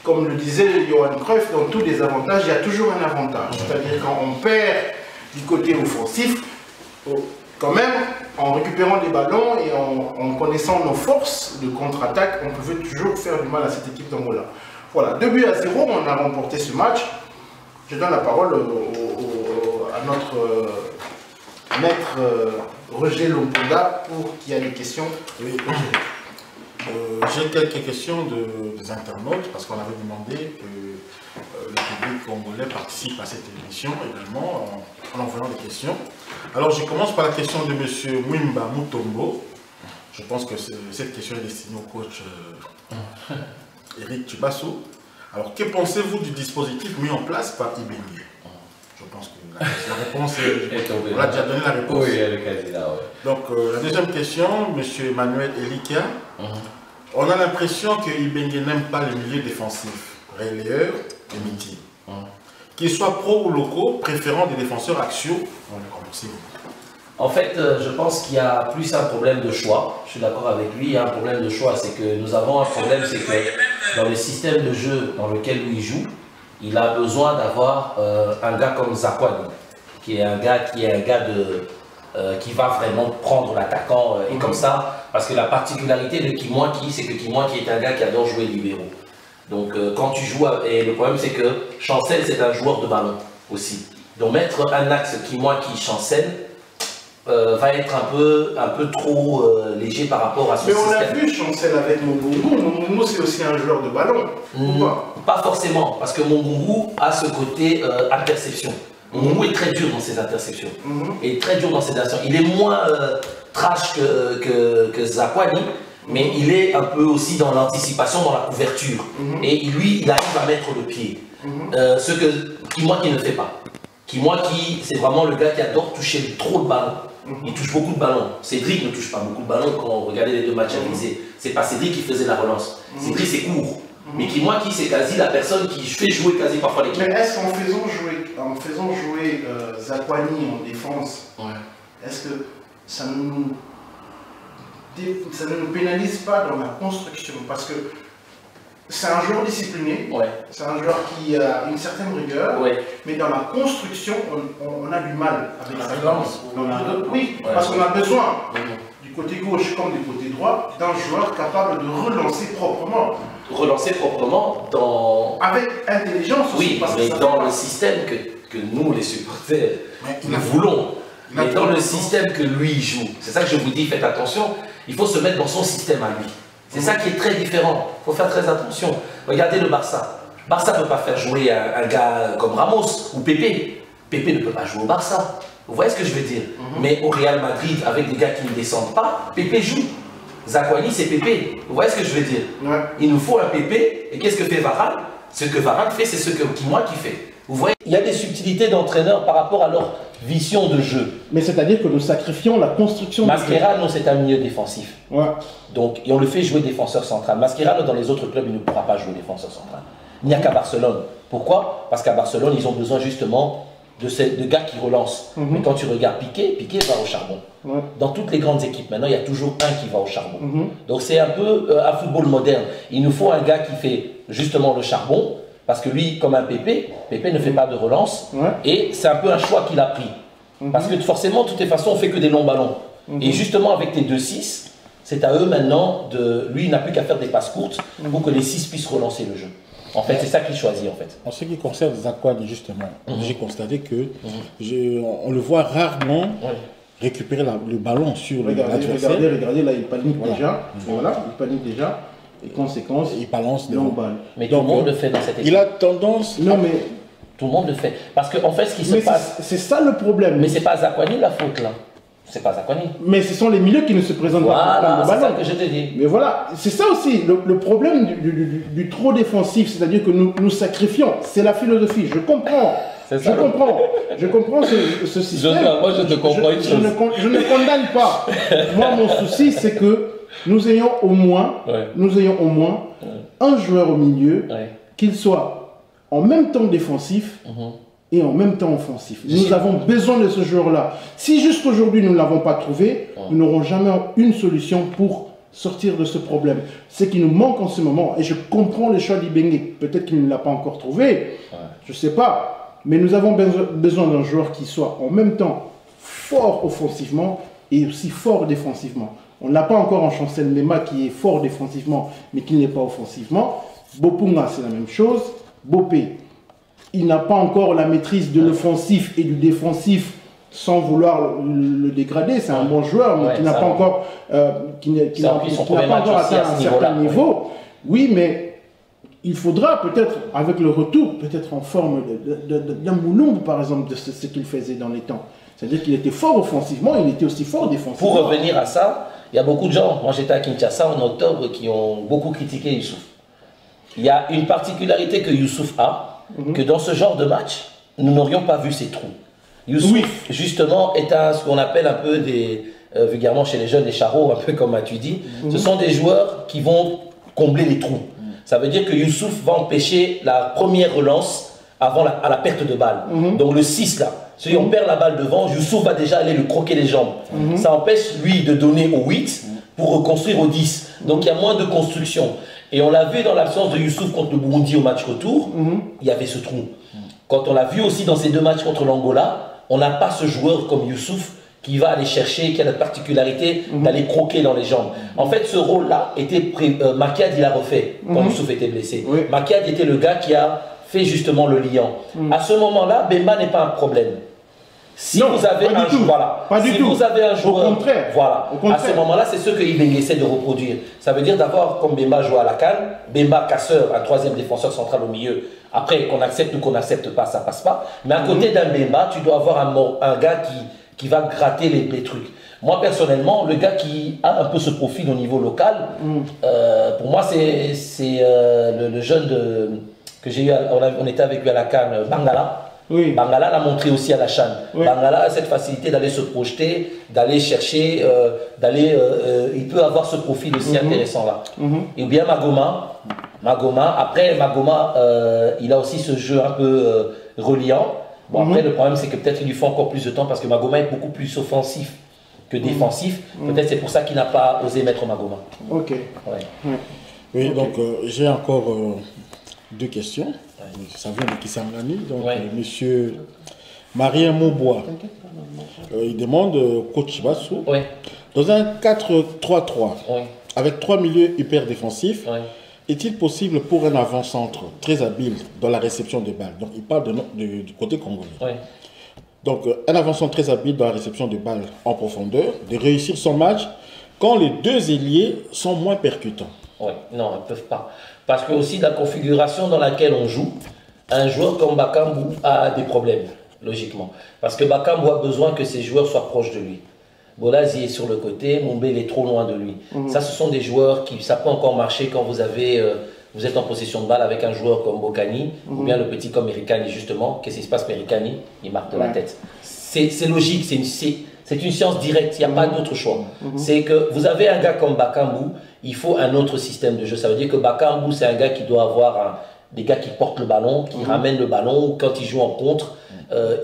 comme le disait Johan Cruyff, dans tous les avantages, il y a toujours un avantage. C'est-à-dire quand on perd du côté offensif, quand même, en récupérant des ballons et en connaissant nos forces de contre-attaque, on pouvait toujours faire du mal à cette équipe d'Angola. Voilà, 2-0, on a remporté ce match. Je donne la parole à notre Maître Roger Lomponda pour qu'il y ait des questions. Oui, j'ai quelques questions des internautes parce qu'on avait demandé que le public congolais participe à cette émission également en envoyant des questions. Alors je commence par la question de M. Mwimba Mutombo. Je pense que cette question est destinée au coach Eric Chibasso. Alors que pensez-vous du dispositif mis en place par Ibengue? Je pense que la réponse est... On a déjà donné la réponse. Oui, le candidat, oui. Donc, la deuxième question, M. Emmanuel Elikia. On a l'impression que Ibengue n'aime pas les milieux défensifs, relayeurs et métiers. Qu'ils soient pro ou locaux, préférant des défenseurs axiaux. En fait, je pense qu'il y a plus un problème de choix. Je suis d'accord avec lui, il y a un problème de choix. C'est que nous avons un problème, c'est que dans le système de jeu dans lequel lui joue, il a besoin d'avoir un gars comme Zakwani, qui est un gars qui va vraiment prendre l'attaquant et comme ça, parce que la particularité de Kimwaki, c'est que Kimwaki est un gars qui adore jouer libéraux. Donc quand tu joues, et le problème c'est que Chancel c'est un joueur de ballon aussi. Donc mettre un axe Kimwaki Chancel va être un peu trop léger par rapport à ce système. Mais on a vu Chancel avec Mongongu. Mongongu c'est aussi un joueur de ballon. Pas forcément, parce que Mongongu a ce côté interception. Mongongu est très dur dans ses interceptions. Et très dur dans ses actions. Il est moins trash que Zakwani, mais il est un peu aussi dans l'anticipation, dans la couverture. Et lui, il arrive à mettre le pied. Ce que Kimwaki ne fait pas. Kimwaki, c'est vraiment le gars qui adore toucher trop de ballons. Il touche beaucoup de ballons. Cédric ne touche pas beaucoup de ballons quand on regardait les deux matchs analysés. C'est pas Cédric qui faisait la relance. Cédric, c'est court. Mais Kimwaki, c'est quasi la personne qui fait jouer quasi parfois l'équipe. Mais est-ce qu'en faisant jouer Zakwani en défense, est-ce que ça ne nous pénalise pas dans la construction? Parce que c'est un joueur discipliné, c'est un joueur qui a une certaine rigueur, mais dans la construction, on a du mal avec sa lance. Oui, parce qu'on a besoin, du côté gauche comme du côté droit, d'un joueur capable de relancer proprement. Relancer proprement avec intelligence aussi. Oui, mais dans le système que nous, les supporters, nous voulons. Mais dans le système que lui joue. C'est ça que je vous dis, faites attention, il faut se mettre dans son système à lui. C'est ça qui est très différent. Il faut faire très attention. Regardez le Barça. Barça ne peut pas faire jouer un gars comme Ramos ou Pépé. Pépé ne peut pas jouer au Barça. Vous voyez ce que je veux dire? Mais au Real Madrid, avec des gars qui ne descendent pas, Pépé joue. Zakwani, c'est Pépé. Vous voyez ce que je veux dire? Il nous faut un Pépé. Et qu'est-ce que fait Varane? Ce que Varane fait, c'est ce que Kimwaki fait. Vous voyez, il y a des subtilités d'entraîneurs par rapport à leur vision de jeu. Mais c'est-à-dire que nous sacrifions la construction. Mascherano, c'est un milieu défensif. Donc, et on le fait jouer défenseur central. Mascherano, dans les autres clubs, il ne pourra pas jouer défenseur central. Il n'y a qu'à Barcelone. Pourquoi? Parce qu'à Barcelone, ils ont besoin justement de gars qui relancent. Mais quand tu regardes Piqué, Piqué va au charbon. Dans toutes les grandes équipes, maintenant, il y a toujours un qui va au charbon. Donc, c'est un peu un football moderne. Il nous faut un gars qui fait justement le charbon. Parce que lui, comme un Pépé, Pépé ne fait pas de relance. Et c'est un peu un choix qu'il a pris. Parce que forcément, de toutes les façons, on ne fait que des longs ballons. Et justement, avec tes 2-6, c'est à eux maintenant de... Lui, il n'a plus qu'à faire des passes courtes pour que les 6 puissent relancer le jeu. En fait, c'est ça qu'il choisit, en fait. En ce qui concerne Zakwani, justement, j'ai constaté que on le voit rarement récupérer le ballon sur l'adversaire. Regardez, là, il panique déjà. Voilà, il panique déjà. Et conséquence, il balance des longues balles. Mais tout le monde le fait dans cette équipe. Il a tendance... Non, mais... Tout le monde le fait. Parce qu'en fait, ce qui se passe... C'est ça le problème. Mais c'est pas Zakwani la faute, là. C'est pas Zakwani. Mais ce sont les milieux qui ne se présentent pas. Voilà, c'est ça que je te dis. Mais voilà, c'est ça aussi, le problème du trop défensif, c'est-à-dire que nous sacrifions. C'est la philosophie, je comprends. Je comprends ce système. Moi, je te comprends une chose. Je ne condamne pas. Moi, mon souci, c'est que nous ayons au moins un joueur au milieu, qu'il soit en même temps défensif et en même temps offensif. Nous avons besoin de ce joueur-là. Si jusqu'aujourd'hui nous ne l'avons pas trouvé, nous n'aurons jamais une solution pour sortir de ce problème. Ce qui nous manque en ce moment, et je comprends le choix d'Ibengue, peut-être qu'il ne l'a pas encore trouvé, je ne sais pas, mais nous avons besoin d'un joueur qui soit en même temps fort offensivement et aussi fort défensivement. On n'a pas encore en Chancel Mbemba qui est fort défensivement, mais qui n'est pas offensivement. Bopunga, c'est la même chose. Bopé, il n'a pas encore la maîtrise de l'offensif et du défensif sans vouloir le dégrader, c'est un bon joueur, mais qui n'a pas encore, qui n'a pas encore atteint un certain niveau. Oui, mais il faudra peut-être, avec le retour, peut-être en forme d'un Moulumbu, par exemple, de ce qu'il faisait dans les temps. C'est-à-dire qu'il était fort offensivement, il était aussi fort défensivement. Pour revenir à ça, il y a beaucoup de gens, moi j'étais à Kinshasa en octobre, qui ont beaucoup critiqué Youssouf. Il y a une particularité que Youssouf a, que dans ce genre de match, nous n'aurions pas vu ces trous. Youssouf, justement, est ce qu'on appelle un peu vulgairement chez les jeunes, des charros, un peu comme as-tu dit. Ce sont des joueurs qui vont combler les trous. Ça veut dire que Youssouf va empêcher la première relance à la perte de balle. Donc le 6 là, si on perd la balle devant, Youssouf va déjà aller lui croquer les jambes. Ça empêche lui de donner au 8 pour reconstruire au 10. Donc il y a moins de construction. Et on l'a vu dans l'absence de Youssouf contre le Burundi au match retour, il y avait ce trou. Quand on l'a vu aussi dans ces deux matchs contre l'Angola, on n'a pas ce joueur comme Youssouf qui va aller chercher, qui a la particularité d'aller croquer dans les jambes. En fait, ce rôle-là, Makiad, il a refait quand Youssouf était blessé. Makiad était le gars qui a fait justement le liant. À ce moment-là, Bemba n'est pas un problème. Si non, vous avez un joueur, voilà. Vous avez un joueur, au contraire, voilà. À ce moment-là, c'est ce que Ibenge essaie de reproduire. Ça veut dire d'avoir comme Bemba joué à la CAN, Bemba casseur, un troisième défenseur central au milieu. Après, qu'on accepte ou qu'on n'accepte pas, ça passe pas. Mais à côté d'un Bemba, tu dois avoir un gars qui va gratter les trucs. Moi, personnellement, le gars qui a un peu ce profil au niveau local, pour moi, c'est le jeune que j'ai eu, on était avec lui à la CAN, Bangala. Bangala l'a montré aussi à la CHAN. Bangala a cette facilité d'aller se projeter, d'aller chercher, il peut avoir ce profil aussi intéressant là. Et bien Magoma, après Magoma, il a aussi ce jeu un peu reliant. Bon, après le problème c'est que peut-être il lui faut encore plus de temps parce que Magoma est beaucoup plus offensif que défensif. Peut-être c'est pour ça qu'il n'a pas osé mettre Magoma. Ok. Oui, donc j'ai encore deux questions. Ça vient de Kisangani, donc monsieur Marien Maubois. Il demande coach Bassou, dans un 4-3-3, avec trois milieux hyper défensifs, est-il possible pour un avant-centre très habile dans la réception de balles, donc il parle du côté congolais, donc un avant-centre très habile dans la réception de balles en profondeur, de réussir son match quand les deux ailiers sont moins percutants? Non, ils ne peuvent pas. Parce que aussi la configuration dans laquelle on joue, un joueur comme Bakambu a des problèmes, logiquement. Parce que Bakambu a besoin que ses joueurs soient proches de lui. Bolazi est sur le côté, Moumbé est trop loin de lui. Ça, ce sont des joueurs qui, ça peut encore marcher quand vous êtes en possession de balle avec un joueur comme Bokani, ou bien le petit comme Merikani, justement. Qu'est-ce qui se passe, Merikani? Il marque de la tête. C'est logique, c'est une science directe, il n'y a pas d'autre choix. C'est que vous avez un gars comme Bakambu, il faut un autre système de jeu. Ça veut dire que Bakambu, c'est un gars qui doit avoir des gars qui portent le ballon, qui ramènent le ballon, quand il joue en contre,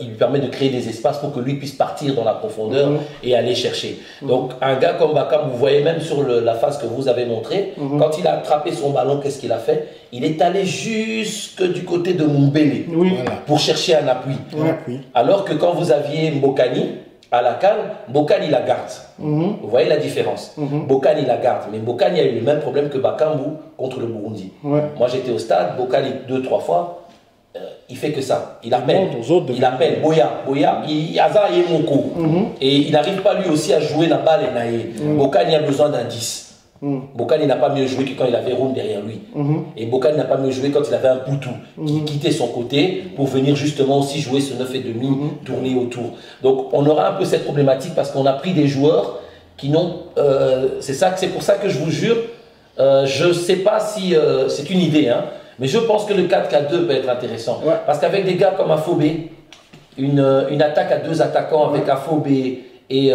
il lui permet de créer des espaces pour que lui puisse partir dans la profondeur et aller chercher. Donc un gars comme Bakambu, vous voyez même sur la phase que vous avez montrée, quand il a attrapé son ballon, qu'est-ce qu'il a fait? Il est allé jusque du côté de Mumbele pour chercher un appui. Alors que quand vous aviez Mbokani, à la CAN, Bokani la garde. Vous voyez la différence. Bokani la garde. Mais Bokani a eu le même problème que Bakambu contre le Burundi. Moi j'étais au stade, Bokani 2-3 fois, il fait que ça. Il appelle Boya, il a Moko. Et il n'arrive pas lui aussi à jouer la balle et naïe. Bokani a besoin d'un 10. Bokani n'a pas mieux joué que quand il avait Roum derrière lui. Et Bokani n'a pas mieux joué quand il avait un Poutou qui quittait son côté pour venir justement aussi jouer ce 9,5, tourner autour. Donc on aura un peu cette problématique parce qu'on a pris des joueurs qui n'ont... c'est pour ça que je vous jure, je ne sais pas si... c'est une idée, hein, mais je pense que le 4-4-2 peut être intéressant. Parce qu'avec des gars comme Afobé, une attaque à deux attaquants avec Afobé et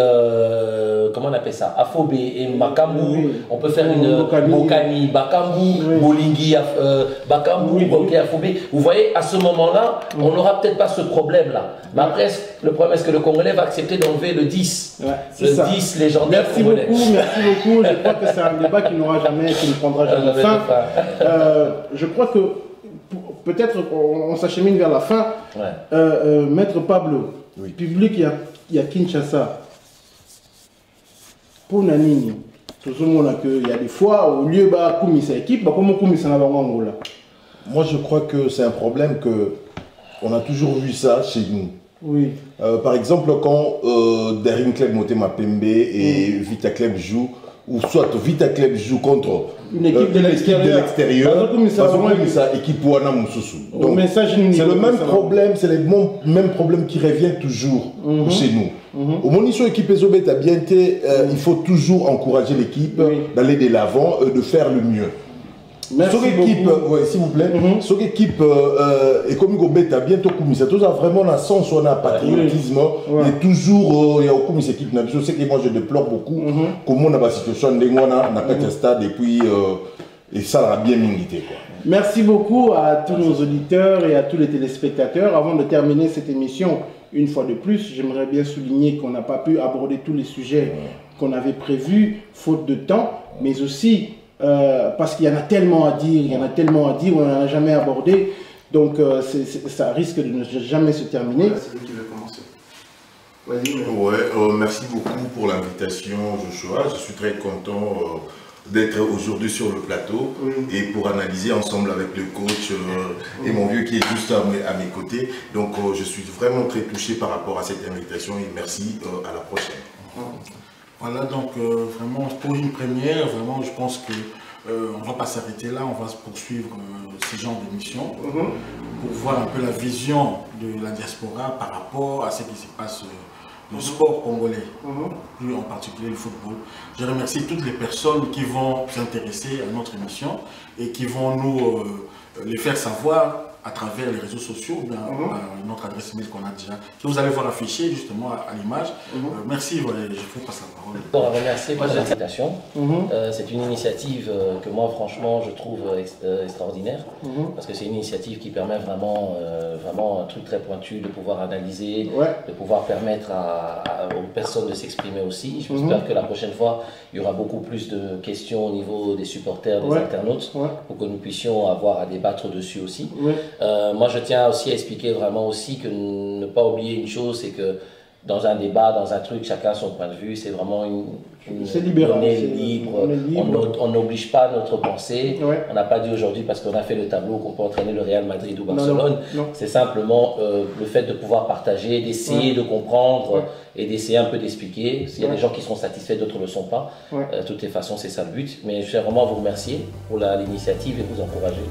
comment on appelle ça, Afobé et Makambu, on peut faire une Bokani, Bakambu, Bolingi, Bakambu, Afobé. Vous voyez, à ce moment-là, on n'aura peut-être pas ce problème-là. Mais après, le problème, est-ce que le Congolais va accepter d'enlever le 10 le 10 légendaire congolais. Merci beaucoup. Je crois que c'est un débat qui ne prendra jamais fin. Je crois que peut-être on s'achemine vers la fin. Maître Pablo, public, il y a Kinshasa. Pour Nanini, tout le monde il y a des fois, au lieu de commissaire équipe, comment commissaire à Moi, je crois que c'est un problème que on a toujours vu ça chez nous. Oui. Par exemple, quand Daring Club Motema Pembe et Vita Club jouent, ou soit Vita Club joue contre une équipe de l'extérieur, équipe Wana Moussousou. Donc c'est le même problème, c'est les mêmes problèmes qui reviennent toujours chez nous. Au moment où l'équipe Ezobet a bien été, il faut toujours encourager l'équipe d'aller de l'avant, de faire le mieux. Merci beaucoup. S'il vous plaît, cette équipe et comme Gobet a bientôt commis, tout ça vraiment un sens, on a patriotisme, et toujours il y a aucune équipe. Je sais que moi je déplore beaucoup comment on a la situation de dans stade et puis et ça a bien milité. Merci beaucoup à tous nos auditeurs et à tous les téléspectateurs. Avant de terminer cette émission, une fois de plus, j'aimerais bien souligner qu'on n'a pas pu aborder tous les sujets qu'on avait prévus, faute de temps, mais aussi parce qu'il y en a tellement à dire, on n'en a jamais abordé, donc ça risque de ne jamais se terminer. C'est lui qui veut commencer. Merci beaucoup pour l'invitation, Joshua. Je suis très content d'être aujourd'hui sur le plateau et pour analyser ensemble avec le coach et mon vieux qui est juste à mes côtés. Donc je suis vraiment très touché par rapport à cette invitation et merci, à la prochaine. Voilà, donc vraiment pour une première, vraiment je pense que on ne va pas s'arrêter là, on va se poursuivre ce genre d'émission pour voir un peu la vision de la diaspora par rapport à ce qui se passe le sport congolais, plus en particulier le football. Je remercie toutes les personnes qui vont s'intéresser à notre émission et qui vont nous les faire savoir à travers les réseaux sociaux, ou bien notre adresse mail qu'on a déjà, que vous allez voir afficher justement à l'image. Merci, je vous passe la parole. Pour remercier pour cette invitation. C'est une initiative que moi franchement je trouve extraordinaire, parce que c'est une initiative qui permet vraiment, vraiment un truc très pointu de pouvoir analyser, de pouvoir permettre aux personnes de s'exprimer aussi. J'espère que la prochaine fois il y aura beaucoup plus de questions au niveau des supporters, des internautes, pour que nous puissions avoir à débattre dessus aussi. Moi je tiens aussi à expliquer vraiment aussi que ne pas oublier une chose, c'est que dans un débat, dans un truc, chacun a son point de vue, c'est vraiment libéral, libre. On n'oblige pas notre pensée. On n'a pas dit aujourd'hui parce qu'on a fait le tableau qu'on peut entraîner le Real Madrid ou Barcelone. C'est simplement le fait de pouvoir partager, d'essayer de comprendre et d'essayer un peu d'expliquer. S'il y a des gens qui sont satisfaits, d'autres ne le sont pas. De toutes les façons, c'est ça le but. Mais je vais vraiment vous remercier pour l'initiative et vous encourager.